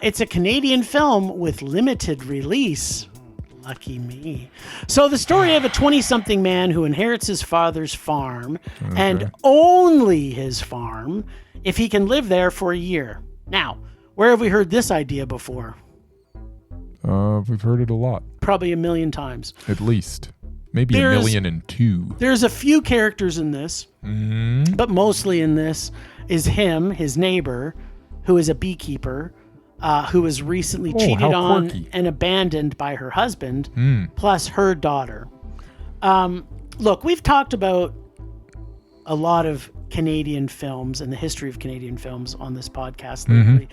It's a Canadian film with limited release. Lucky me. So the story of a 20-something man who inherits his father's farm and only his farm if he can live there for a year. Now, where have we heard this idea before? We've heard it a lot, Probably a million times. at least. Maybe There's- 1,000,002. There's a few characters in this, but mostly in this is him, his neighbor, who is a beekeeper, who was recently cheated how on quirky. and abandoned by her husband, plus her daughter. Look, we've talked about a lot of Canadian films and the history of Canadian films on this podcast lately.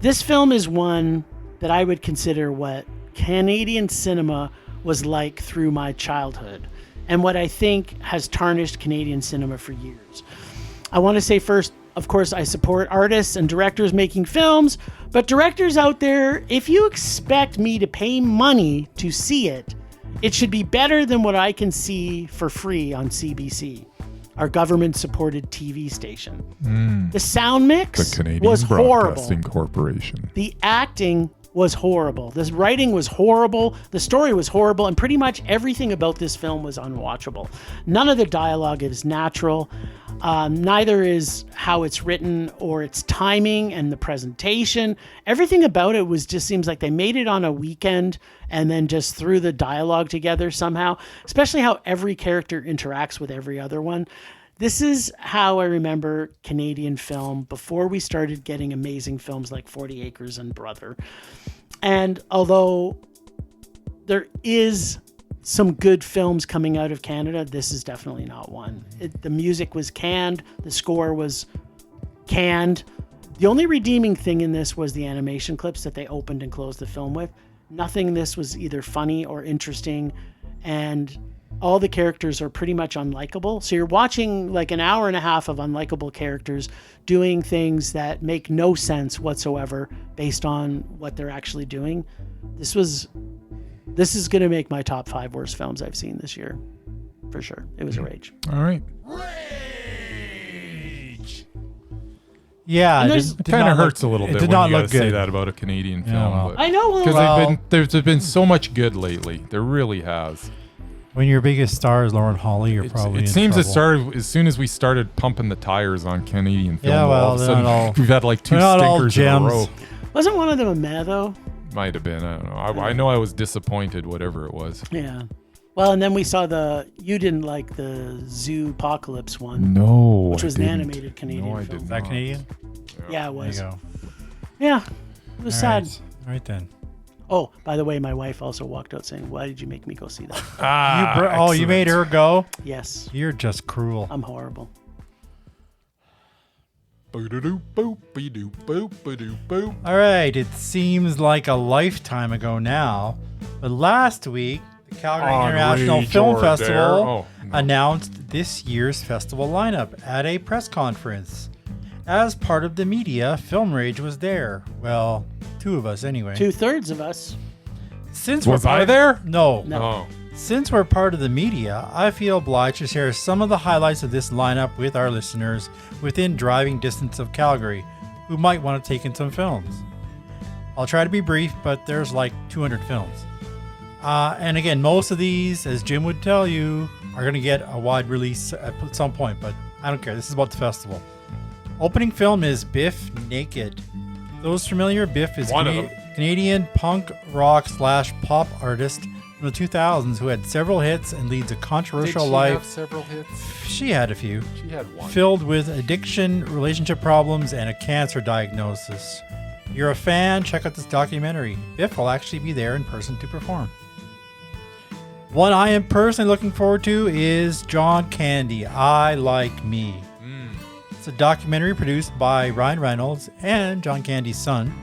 This film is one that I would consider what Canadian cinema was like through my childhood, and what I think has tarnished Canadian cinema for years. I want to say first, of course, I support artists and directors making films, but directors out there, if you expect me to pay money to see it, it should be better than what I can see for free on CBC, our government-supported TV station. The sound mix The Canadian was horrible. Broadcasting Corporation. The acting was horrible. The writing was horrible. The story was horrible. And pretty much everything about this film was unwatchable. None of the dialogue is natural. Neither is how it's written or its timing and the presentation. Everything about it just seems like they made it on a weekend and then just threw the dialogue together somehow, especially how every character interacts with every other one. This is how I remember Canadian film before we started getting amazing films like 40 Acres and Brother. And although there is some good films coming out of Canada, this is definitely not one. The music was canned. The score was canned. The only redeeming thing in this was the animation clips that they opened and closed the film with. Nothing in this was either funny or interesting, and all the characters are pretty much unlikable. So you're watching like an hour and a half of unlikable characters doing things that make no sense whatsoever based on what they're actually doing. This is going to make my top 5 worst films I've seen this year. For sure. It was a rage. All right. Yeah, And it there's- did It kind not of look- hurts a little it bit did when not you gotta look say good. that about a Canadian Yeah, film. well. but- I know. Because Well- there's been so much good lately. There really has. When your biggest star is Lauren Holly, you're probably It in seems it trouble. started as soon as we started pumping the tires on Canadian film. Yeah, all well, of a they're sudden, not all- we've had like 2 they're not all stinkers in a gems. row. Wasn't one of them a meh, though? Might have been. I don't know. I know I was disappointed. Whatever it was. Yeah. Well, and then we saw you didn't like the Zoo Apocalypse one. No, Which was I an didn't. animated Canadian No, I film. did Is that not. Canadian? Yeah, it There you was. go. Yeah. It was All sad. right. All right then. Oh, by the way, my wife also walked out saying, "Why did you make me go see that?" Ah, you made her go? Yes. You're just cruel. I'm horrible. All right, it seems like a lifetime ago now, but last week The Calgary On International Rage Film or Festival Dare? Oh, no. announced this year's festival lineup at a press conference. As part of the media, Film Rage was there. Well, two of us anyway. 2/3 of us. Since Was we're I part- there? No. No. Oh. Since we're part of the media, I feel obliged to share some of the highlights of this lineup with our listeners within driving distance of Calgary who might want to take in some films. I'll try to be brief, but there's like 200 films. And again, most of these, as Jim would tell you, are going to get a wide release at some point, but I don't care. This is about the festival. Opening film is Biff Naked. Those familiar, Biff is One of them. Canadian punk rock / pop artist from the 2000s who had several hits and leads a controversial life. several hits? She had a few. She had one. Filled with addiction, relationship problems, and a cancer diagnosis. You're a fan, check out this documentary. Biff will actually be there in person to perform. One I am personally looking forward to is John Candy, I Like Me. It's a documentary produced by Ryan Reynolds and John Candy's son,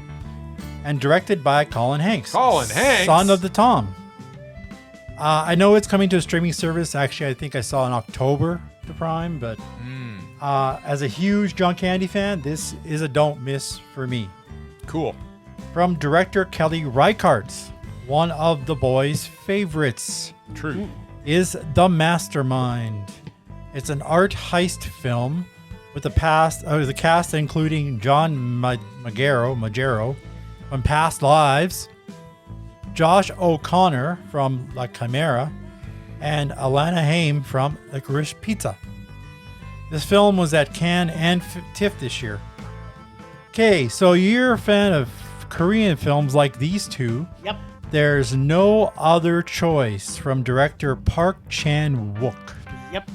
and directed by Colin Hanks. Colin Hanks? Son of the Tom. I know it's coming to a streaming service. Actually, I think I saw in October to Prime, but as a huge John Candy fan, this is a don't miss for me. Cool. From director Kelly Reichardt, one of the boys' favorites, True. is The Mastermind. It's an art heist film with the cast including John Magaro from Past Lives, Josh O'Connor from La Chimera, and Alana Haim from Licorice Pizza. This film was at Cannes and TIFF this year. Okay, so you're a fan of Korean films like these two. Yep. There's no other choice from director Park Chan-wook. Yep.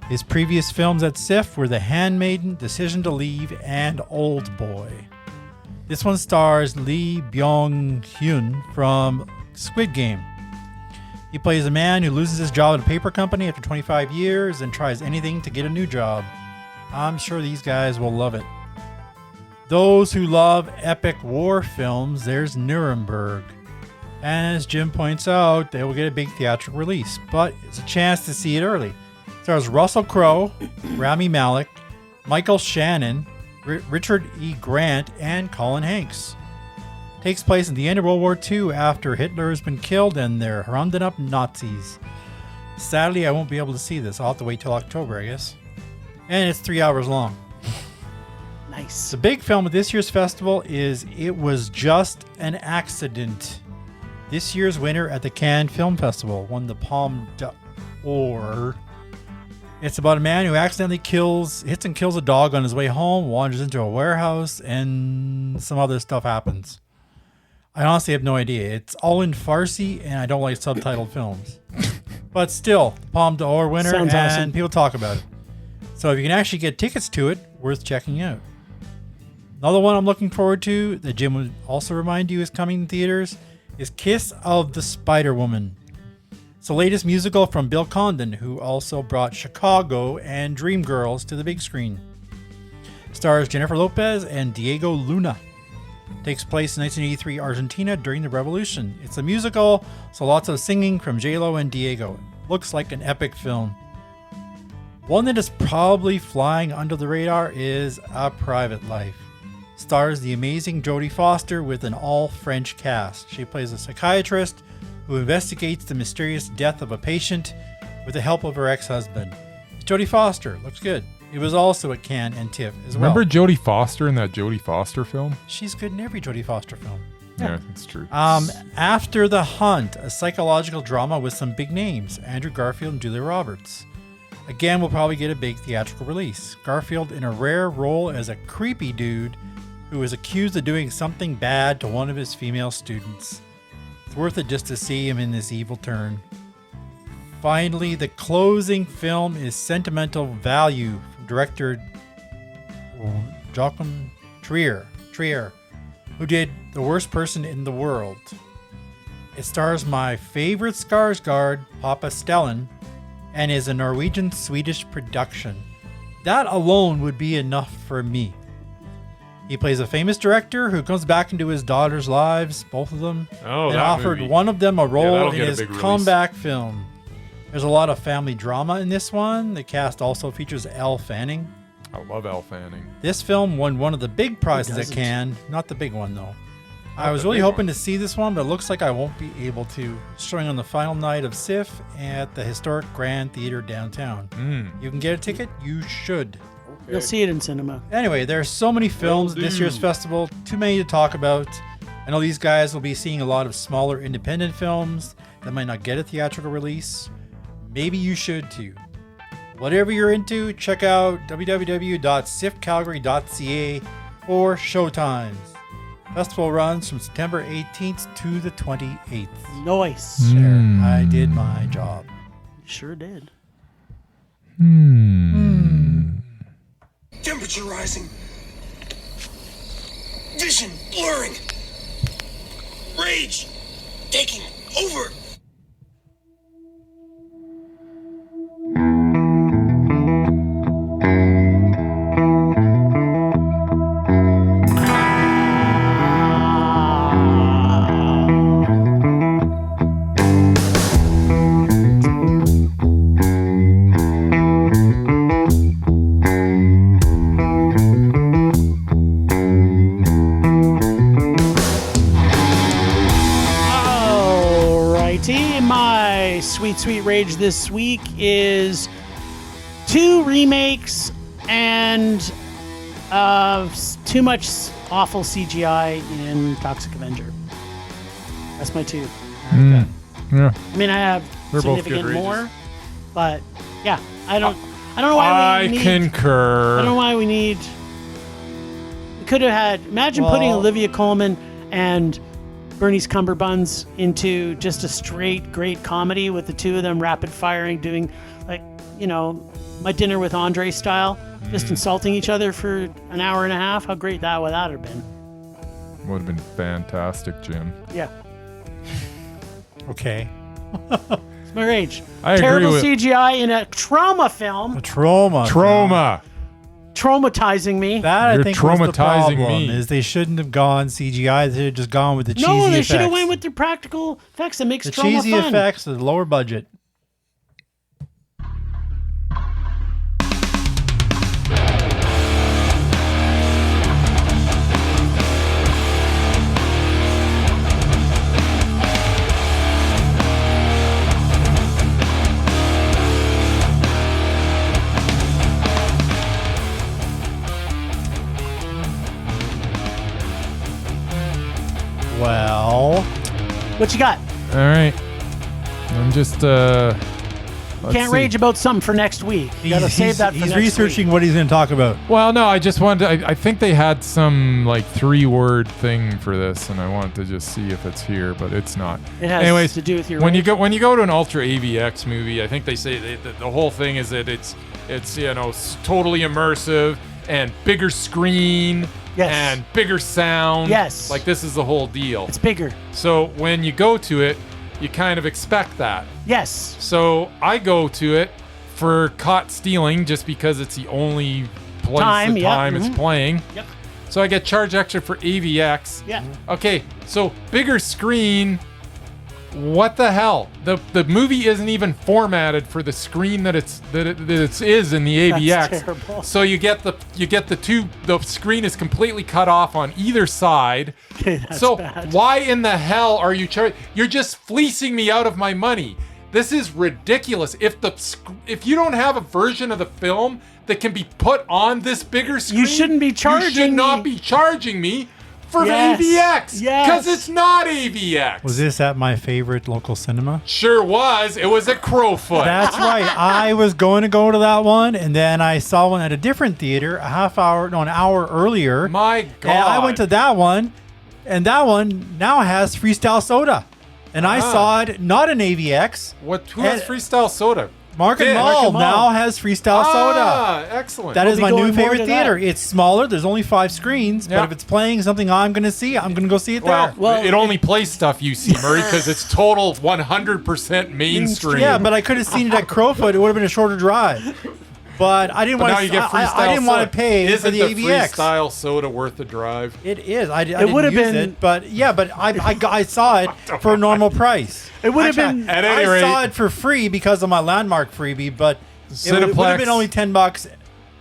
His previous films at SIFF were The Handmaiden, Decision to Leave, and Old Boy. This one stars Lee Byung-hyun from Squid Game. He plays a man who loses his job at a paper company after 25 years and tries anything to get a new job. I'm sure these guys will love it. Those who love epic war films, there's Nuremberg. And as Jim points out, they will get a big theatrical release, but it's a chance to see it early. It stars Russell Crowe, Rami Malek, Michael Shannon, Richard E. Grant, and Colin Hanks. Takes place in the end of World War II after Hitler has been killed and they're rounding up Nazis. Sadly, I won't be able to see this. I'll have to wait till October, I guess. And it's 3 hours long. Nice. The big film of this year's festival is It Was Just an Accident. This year's winner at the Cannes Film Festival won the Palme d'Or. It's about a man who accidentally hits and kills a dog on his way home, wanders into a warehouse, and some other stuff happens. I honestly have no idea. It's all in Farsi, and I don't like subtitled films. But still, the Palme d'Or winner, Sounds and awesome. people talk about it. So if you can actually get tickets to it, worth checking out. Another one I'm looking forward to, that Jim would also remind you is coming in theaters, is Kiss of the Spider-Woman. It's the latest musical from Bill Condon, who also brought Chicago and Dreamgirls to the big screen. Stars Jennifer Lopez and Diego Luna. Takes place in 1983 Argentina during the Revolution. It's a musical, so lots of singing from J-Lo and Diego. Looks like an epic film. One that is probably flying under the radar is A Private Life. Stars the amazing Jodie Foster with an all-French cast. She plays a psychiatrist who investigates the mysterious death of a patient with the help of her ex-husband. It's Jodie Foster. Looks good. It was also at Cannes and TIFF as well. Remember Jodie Foster in that Jodie Foster film? She's good in every Jodie Foster film. Yeah, that's true. After the Hunt, a psychological drama with some big names, Andrew Garfield and Julia Roberts. Again, we'll probably get a big theatrical release. Garfield in a rare role as a creepy dude who is accused of doing something bad to one of his female students. It's worth it just to see him in this evil turn. Finally, the closing film is Sentimental Value from director Joachim Trier, who did The Worst Person in the World. It stars my favorite Skarsgård, Papa Stellan, and is a Norwegian-Swedish production. That alone would be enough for me. He plays a famous director who comes back into his daughter's lives, both of them, Oh, and that offered movie. one of them a role that'll in get a his big release. comeback film. There's a lot of family drama in this one. The cast also features Elle Fanning. I love Elle Fanning. This film won one of the big prizes at doesn't? Cannes. Not the big one, though. I Not was the really big hoping one. to see this one, but it looks like I won't be able to. Showing on the final night of SIF at the historic Grand Theater downtown. You can get a ticket. You should. You'll see it in cinema. Anyway, there's so many films at this year's festival. Too many to talk about. I know these guys will be seeing a lot of smaller independent films that might not get a theatrical release. Maybe you should too. Whatever you're into, check out www.sifcalgary.ca for showtimes. Festival runs from September 18th to the 28th. Nice. There, I did my job. Sure did. Temperature rising. Vision blurring. Rage taking over. Alrighty, my sweet rage this week is 2 remakes and too much awful CGI in Toxic Avenger. That's my 2. Yeah. I mean, I have They're both good significant rages. more, but yeah, I don't know why I we need. concur. I don't know why we need. We could have had. Imagine putting Well- Olivia Colman and Bernice Cumberbuns into just a straight great comedy with the two of them rapid firing, doing like, My Dinner with Andre style, just insulting each other for an hour and a half. How great that would have been. Would have been fantastic, Jim. Yeah, Okay. it's my rage. I agree Terrible with- CGI in a trauma film, The trauma. traumatizing me. That I You're think was the traumatizing problem, me. is they shouldn't have gone CGI. They should have just gone with the cheesy No, they effects. should have went with the practical effects that makes the trauma cheesy fun. effects, the lower budget. Well, What you got? All right. I'm just let's Can't see. rage about something for next week. You gotta save that for he's next researching week. what he's going to talk about. Well, no, I just wanted. I think they had some like 3-word thing for this, and I wanted to just see if it's here, but it's not. It has Anyways, to do with your when rage. you go to an Ultra AVX movie, I think they say the whole thing is that it's totally immersive and bigger screen Yes. and bigger sound. Yes. Like this is the whole deal. It's bigger. So when you go to it, you kind of expect that. Yes. So I go to it for Caught Stealing just because it's the only place Time, the yeah, time it's playing. Yep. So I get charged extra for AVX. Yeah. Okay, so bigger screen. What the hell? The movie isn't even formatted for the screen that it is in the AVX. That's terrible. So you get the screen is completely cut off on either side. Okay, that's So bad. why in the hell are you charging? You're just fleecing me out of my money. This is ridiculous. If you don't have a version of the film that can be put on this bigger screen, shouldn't be You charging should not me. be charging me for Yes. AVX. Yes. Because it's not AVX. Was this at my favorite local cinema? Sure was. It was at Crowfoot. That's right. I was going to go to that one, and then I saw one at a different theater an hour earlier. My God. And I went to that one, and that one now has Freestyle Soda. And I saw it not in AVX. Who has and- Freestyle Soda? Market Did. Mall Market Mall. now has Freestyle Soda. Ah, excellent. That is be my going new more favorite to theater. that. It's smaller. There's only 5 screens, Yeah. but if it's playing something I'm going to see, I'm going to go see it there. Well, it only plays stuff you see, Murray, because it's total 100% mainstream. Yeah, but I could have seen it at Crowfoot. It would have been a shorter drive. But I didn't But want now you get freestyle I didn't want soda. to pay Isn't for the the AVX. freestyle soda worth the drive? It is. I didn't would have use been- it, but I saw it for a normal price. It would have been. At any I saw rate- it for free because of my landmark freebie, but it would Cineplex. have been only $10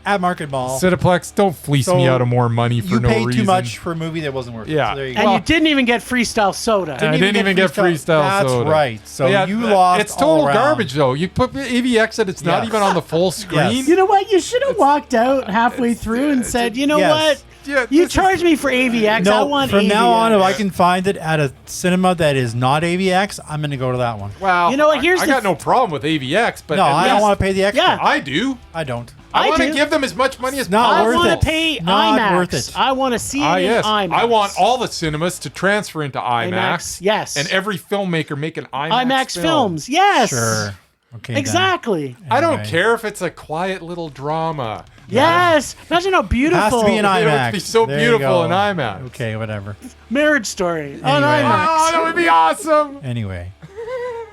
at Market Mall. Cineplex, don't fleece me out of more money for you no paid reason. too much for a movie that wasn't worth it. Yeah. So there you And go. you didn't even get freestyle soda. I didn't even get freestyle That's soda. right. So Yeah, you lost. It's total all around. garbage, though. You put AVX and it's not Yes. even on the full screen. Yes. You know what? You should have walked out halfway through and said, "You know Yes. what? Yeah, You this is- charged me for AVX. I No, want from AVX." now on, if I can find it at a cinema that is not AVX, I'm going to go to that one. Well, You know what, here's I the got no problem with AVX, but No, at I least don't want to pay the extra. Yeah. I do. I don't. I I want to do. give them as much money as Not I worth want it. to pay Not IMAX. worth it. I want to see it Ah, in yes. IMAX. I want all the cinemas to transfer into IMAX. IMAX, yes. And every filmmaker make an IMAX, IMAX film. films. Yes. Sure. Okay. then. Exactly. I don't Anyway. care if it's a quiet little drama. Yes. Imagine how It beautiful. has to be an It would IMAX. be so There you beautiful go. in IMAX. Okay, whatever. Marriage Story on Anyway. IMAX. Oh, that would be awesome. Anyway,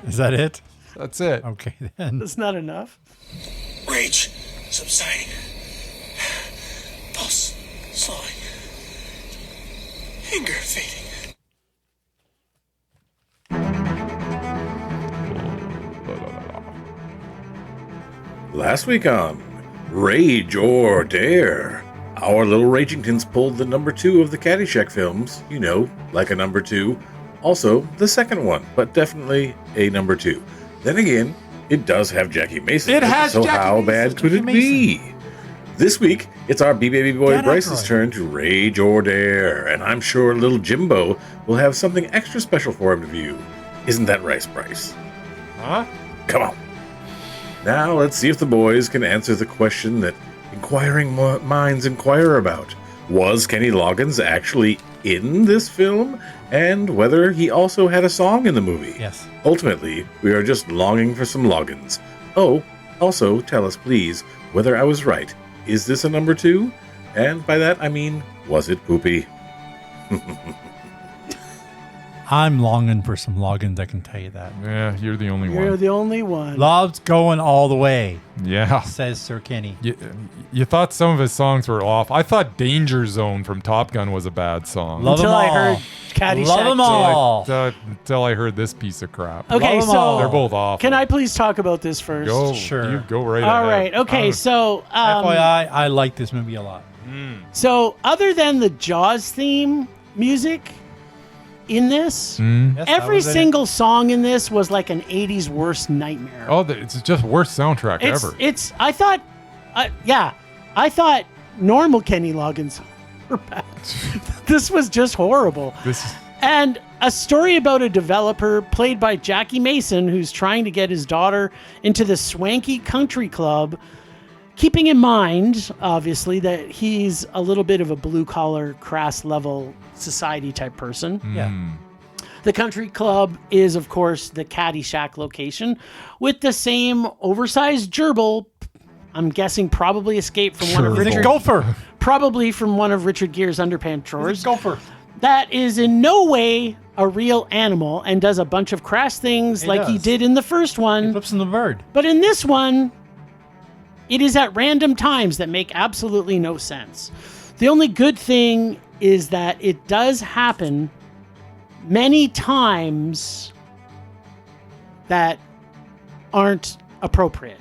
is that it? That's it. Okay then. That's not enough. Rage subsiding. Pulse slowing. Anger fading. Last week on Rage or Dare, our little Ragingtons pulled the number 2 of the Caddyshack films, you know, like a number 2. Also, the second one, but definitely a number 2. Then again, it does have Jackie Mason. It has so Jackie how Mason. bad could it Jackie be? This week, it's our B-Baby boy Dan Bryce's Aykroyd. turn to Rage or Dare, and I'm sure little Jimbo will have something extra special for him to view. Isn't that right, Bryce? Huh? Come on. Now let's see if the boys can answer the question that inquiring minds inquire about. Was Kenny Loggins actually in this film? And whether he also had a song in the movie? Yes. Ultimately, we are just longing for some Loggins. Oh, also tell us please whether I was right. Is this a number 2? And by that I mean, was it poopy? I'm longing for some logins, I can tell you that. Yeah, you're the only You're one. the only one. Love's going all the way, Yeah. says Sir Kenny. You thought some of his songs were off. I thought Danger Zone from Top Gun was a bad song. Love Until them I all. heard Caddyshack Love them 2. all. Until I heard this piece of crap. Okay, Love 'em all. They're so both awful. can I please talk about this first? Go, Sure. You go right All ahead. right. Okay. I'm- So, FYI, I like this movie a lot. so other than the Jaws theme music in this, Hmm? Yes, that every was in it. single song in this was like an '80s worst nightmare. Oh, it's just worst soundtrack it's ever. it's. I thought, I thought normal Kenny Loggins were bad. This was just horrible. This is And a story about a developer played by Jackie Mason who's trying to get his daughter into the swanky country club, keeping in mind, obviously, that he's a little bit of a blue-collar, crass-level society type person. Yeah. The country club is, of course, the Caddyshack location with the same oversized gerbil. I'm guessing probably escaped from one of Gerbil. Is it Richard, Gopher? probably from one of Richard Gere's underpants drawers. Gopher. That is in no way a real animal and does a bunch of crass things He like he does. did in the first one. Flips in the bird. But in this one, it is at random times that make absolutely no sense. The only good thing is that it does happen many times that aren't appropriate.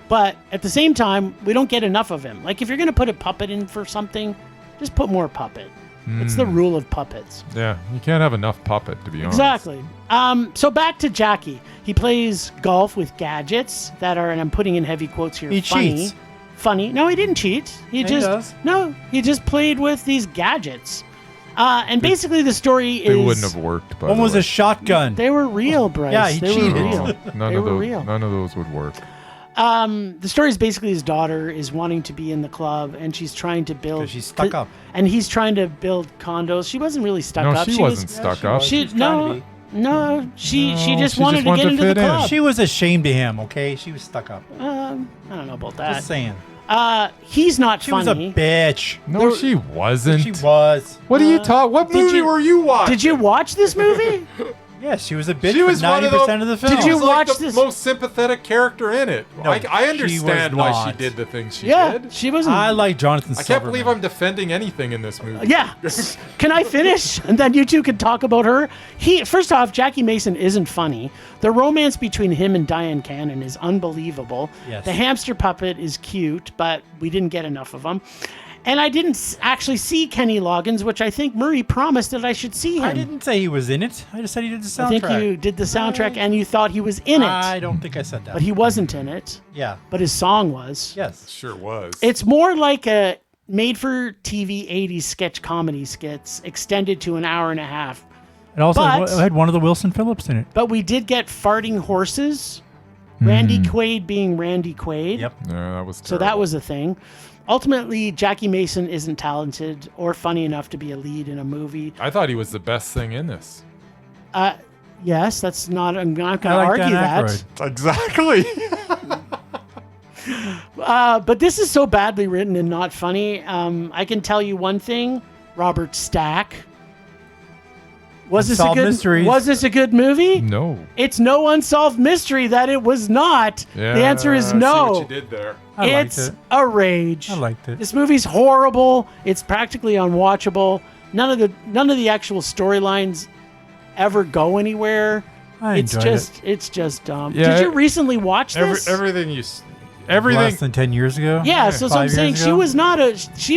But at the same time, we don't get enough of him. Like if you're going to put a puppet in for something, just put more puppet. It's the rule of puppets. yeah. You can't have enough puppet to be honest. Exactly. So back to Jackie. He plays golf with gadgets that are, and I'm putting in heavy quotes here. He funny. cheats. Funny. No, he didn't cheat. He does. He just played with these gadgets. And basically the story is They wouldn't have worked. By One the was way. a shotgun. they were real, Bryce. Yeah, he they cheated. were real. None they of were those. real. None of those would work. The story is basically his daughter is wanting to be in the club, and she's trying to build. 'Cause she's stuck up. and he's trying to build condos. She wasn't really stuck No, up. she wasn't stuck she up. was. She She's trying to no, be. no. She No, just she wanted just to wanted get to into the fit in. club. She was ashamed of him, okay? She was stuck up. I don't know about that. Just saying. He's not She was a funny. bitch. No, she wasn't. She was. What are you talking? What did movie you- were you watching? Did you watch this movie? Yeah, she was a bitch She was for one of 90% of the film. Did you She was like watch the this- most sympathetic character in it. No, I she understand was why she not. did the things she Yeah, did. she wasn't. I like Jonathan I can't believe Silverman. I'm defending anything in this movie. Yeah. Can I finish? And then you two can talk about her. First off, Jackie Mason isn't funny. The romance between him and Diane Cannon is unbelievable. Yes. The hamster puppet is cute, but we didn't get enough of him. And I didn't actually see Kenny Loggins, which I think Murray promised that I should see him. I didn't say he was in it. I just said he did the soundtrack. I think you did the soundtrack and you thought he was in it. I don't think I said that. But he wasn't in it. Yeah. But his song was. Yes. Sure was. It's more like a made-for-TV 80s sketch comedy skits extended to an hour and a half. It also But- had one of the Wilson Phillips in it. But we did get farting horses. Randy Quaid being Randy Quaid. Yep. No, that was So that was a thing. Ultimately, Jackie Mason isn't talented or funny enough to be a lead in a movie. I thought he was the best thing in this. Yes, that's not. I'm not going to I like argue Dan that. Aykroyd. Exactly. But this is so badly written and not funny. I can tell you one thing: Robert Stack. Was this a Unsolved good? Mysteries. Was this a good movie? No. It's no unsolved mystery that it was not. The answer is I see no. what you did there. I liked It's it. a rage. I liked it. This movie's horrible. It's practically unwatchable. None of the actual storylines ever go anywhere. I It's enjoyed just dumb. Yeah, Did you recently watch this? Everything Less everything. than 10 years ago? Yeah, so that's what I'm 5 saying. years She ago?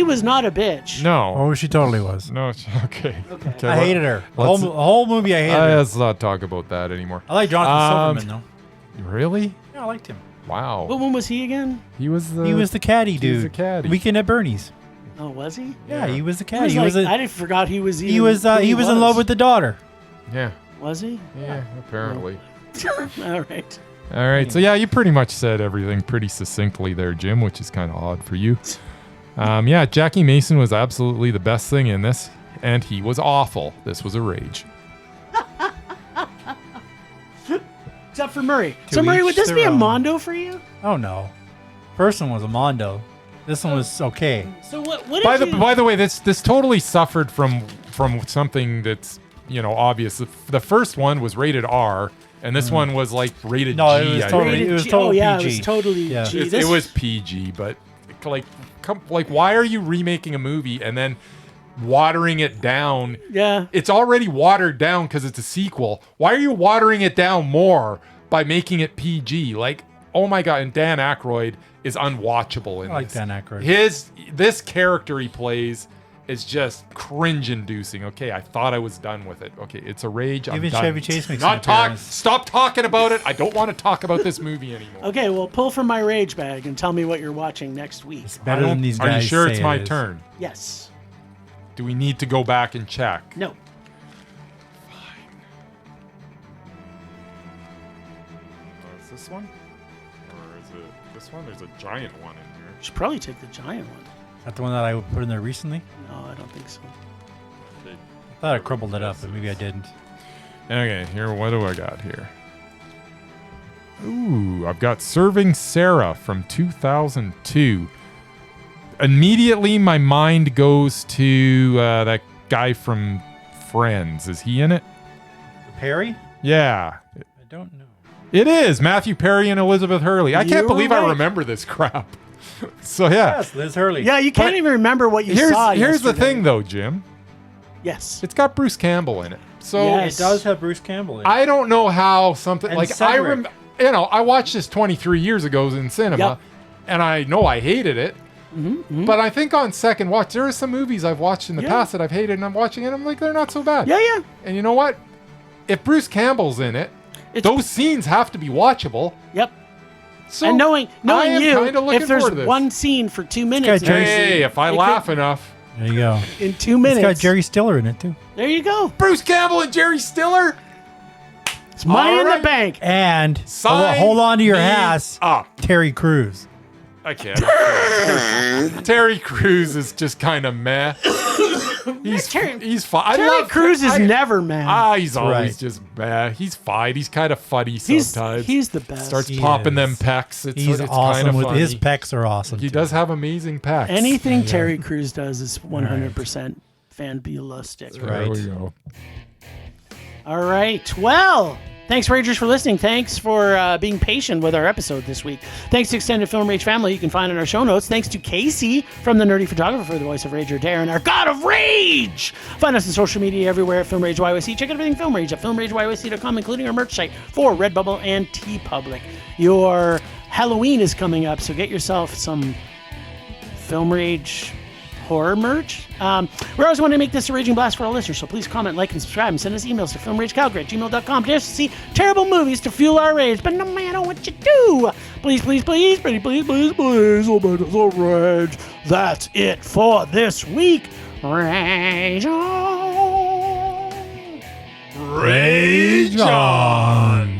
was not a bitch. No. Oh, she totally was. No. Okay. I hated her. The Let's- whole movie, I hated her. Let's not talk about that anymore. I like Jonathan Silverman, Really? though. Yeah, I liked him. Wow. What one was he again? He was the. He was the caddy he dude. was the caddy. Weekend at Bernie's. Oh, was he? Yeah, he was the He caddy. was He was, like, a- I didn't forgot he was. he even was, who he was in love with the daughter. Yeah. Was he? Yeah. Apparently. All right. All right. So yeah, you pretty much said everything pretty succinctly there, Jim, which is kind of odd for you. Yeah, Jackie Mason was absolutely the best thing in this, and he was awful. This was a rage. Except for Murray. To So Murray, would each this be their a own. Mondo for you? Oh, no. First one was a Mondo. This one was okay. So what? By Did the you, by the way, this totally suffered from something that's obvious. The first one was rated R, and this one was like rated No, G. it was I totally- think. Rated it was G. total Oh yeah, it PG. was totally Yeah. G. It was PG, but like why are you remaking a movie and then watering it down? Yeah. It's already watered down because it's a sequel. Why are you watering it down more by making it PG? Like, oh my god! And Dan Aykroyd is unwatchable in I like this. Dan Aykroyd. This character he plays is just cringe-inducing. Okay, I thought I was done with it. Okay, it's a rage. I'm Even done. Chevy Chase makes Not an talk. appearance. Stop talking about it. I don't want to talk about this movie anymore. Okay, well, pull from my rage bag and tell me what you're watching next week. It's better than these Are guys you sure say it's it my is. turn? Yes. Do we need to go back and check? No. Is this one? Or is it this one? There's a giant one in here. Should probably take the giant one. Is that the one that I put in there recently? No, I don't think so. I thought I crumbled it up, but maybe I didn't. Okay, here, what do I got here? Ooh, I've got Serving Sarah from 2002. Immediately, my mind goes to that guy from Friends. Is he in it? Perry? Yeah, I don't know. it is. Matthew Perry and Elizabeth Hurley. I can't You're believe I right. remember this crap. So, yeah. Yes, Liz Hurley. Yeah, you can't But even remember what you Here's saw. the yesterday. thing, though, Jim. Yes. It's got Bruce Campbell in it. So, Yes. It does have Bruce Campbell in it. I don't know how something And like Cedric. I watched this 23 years ago in cinema, Yep. and I know I hated it. But I think on second watch, there are some movies I've watched in the Yeah. past that I've hated, and I'm watching it, and I'm like, they're not so bad. Yeah, yeah. And you know what? If Bruce Campbell's in it, It's- those scenes have to be watchable. Yep. So And knowing I am you, kinda looking if there's forward to this. one scene for 2 minutes, Jerry- Hey, if I It laugh could- enough, There you go. in 2 It's minutes, got Jerry Stiller in it, too. there you go. Bruce Campbell and Jerry Stiller. It's money All in right. the bank. And Sign hold on to your me ass, up. Terry Crews. I can't. Terry Crews is just kind of meh. He's fine. I Terry love Crews is I- never mad. He's always right. just meh. He's fine. He's kind of funny he's sometimes. he's the best. Starts He popping is. them pecs. It's He's kind awesome of with funny. his pecs are awesome. He too. does have amazing pecs. Anything Terry Crews does is 100% fanbulistic. There right. we go. All right. Well, thanks, Ragers, for listening. Thanks for being patient with our episode this week. Thanks to Extended Film Rage family you can find in our show notes. Thanks to Casey from The Nerdy Photographer, the voice of Rage or Dare, and our God of Rage. Find us on social media everywhere at Film Rage YYC. Check out everything Film Rage at filmrageYYC.com, including our merch site for Redbubble and TeePublic. Your Halloween is coming up, so get yourself some Film Rage horror merch. We always want to make this a raging blast for our listeners, so please comment, like, and subscribe, and send us emails to filmragecalgary@gmail.com just to see terrible movies to fuel our rage. But no matter what you do, please, please, please, please, please, please, please, obey the rage. That's it for this week. Rage on. Rage on.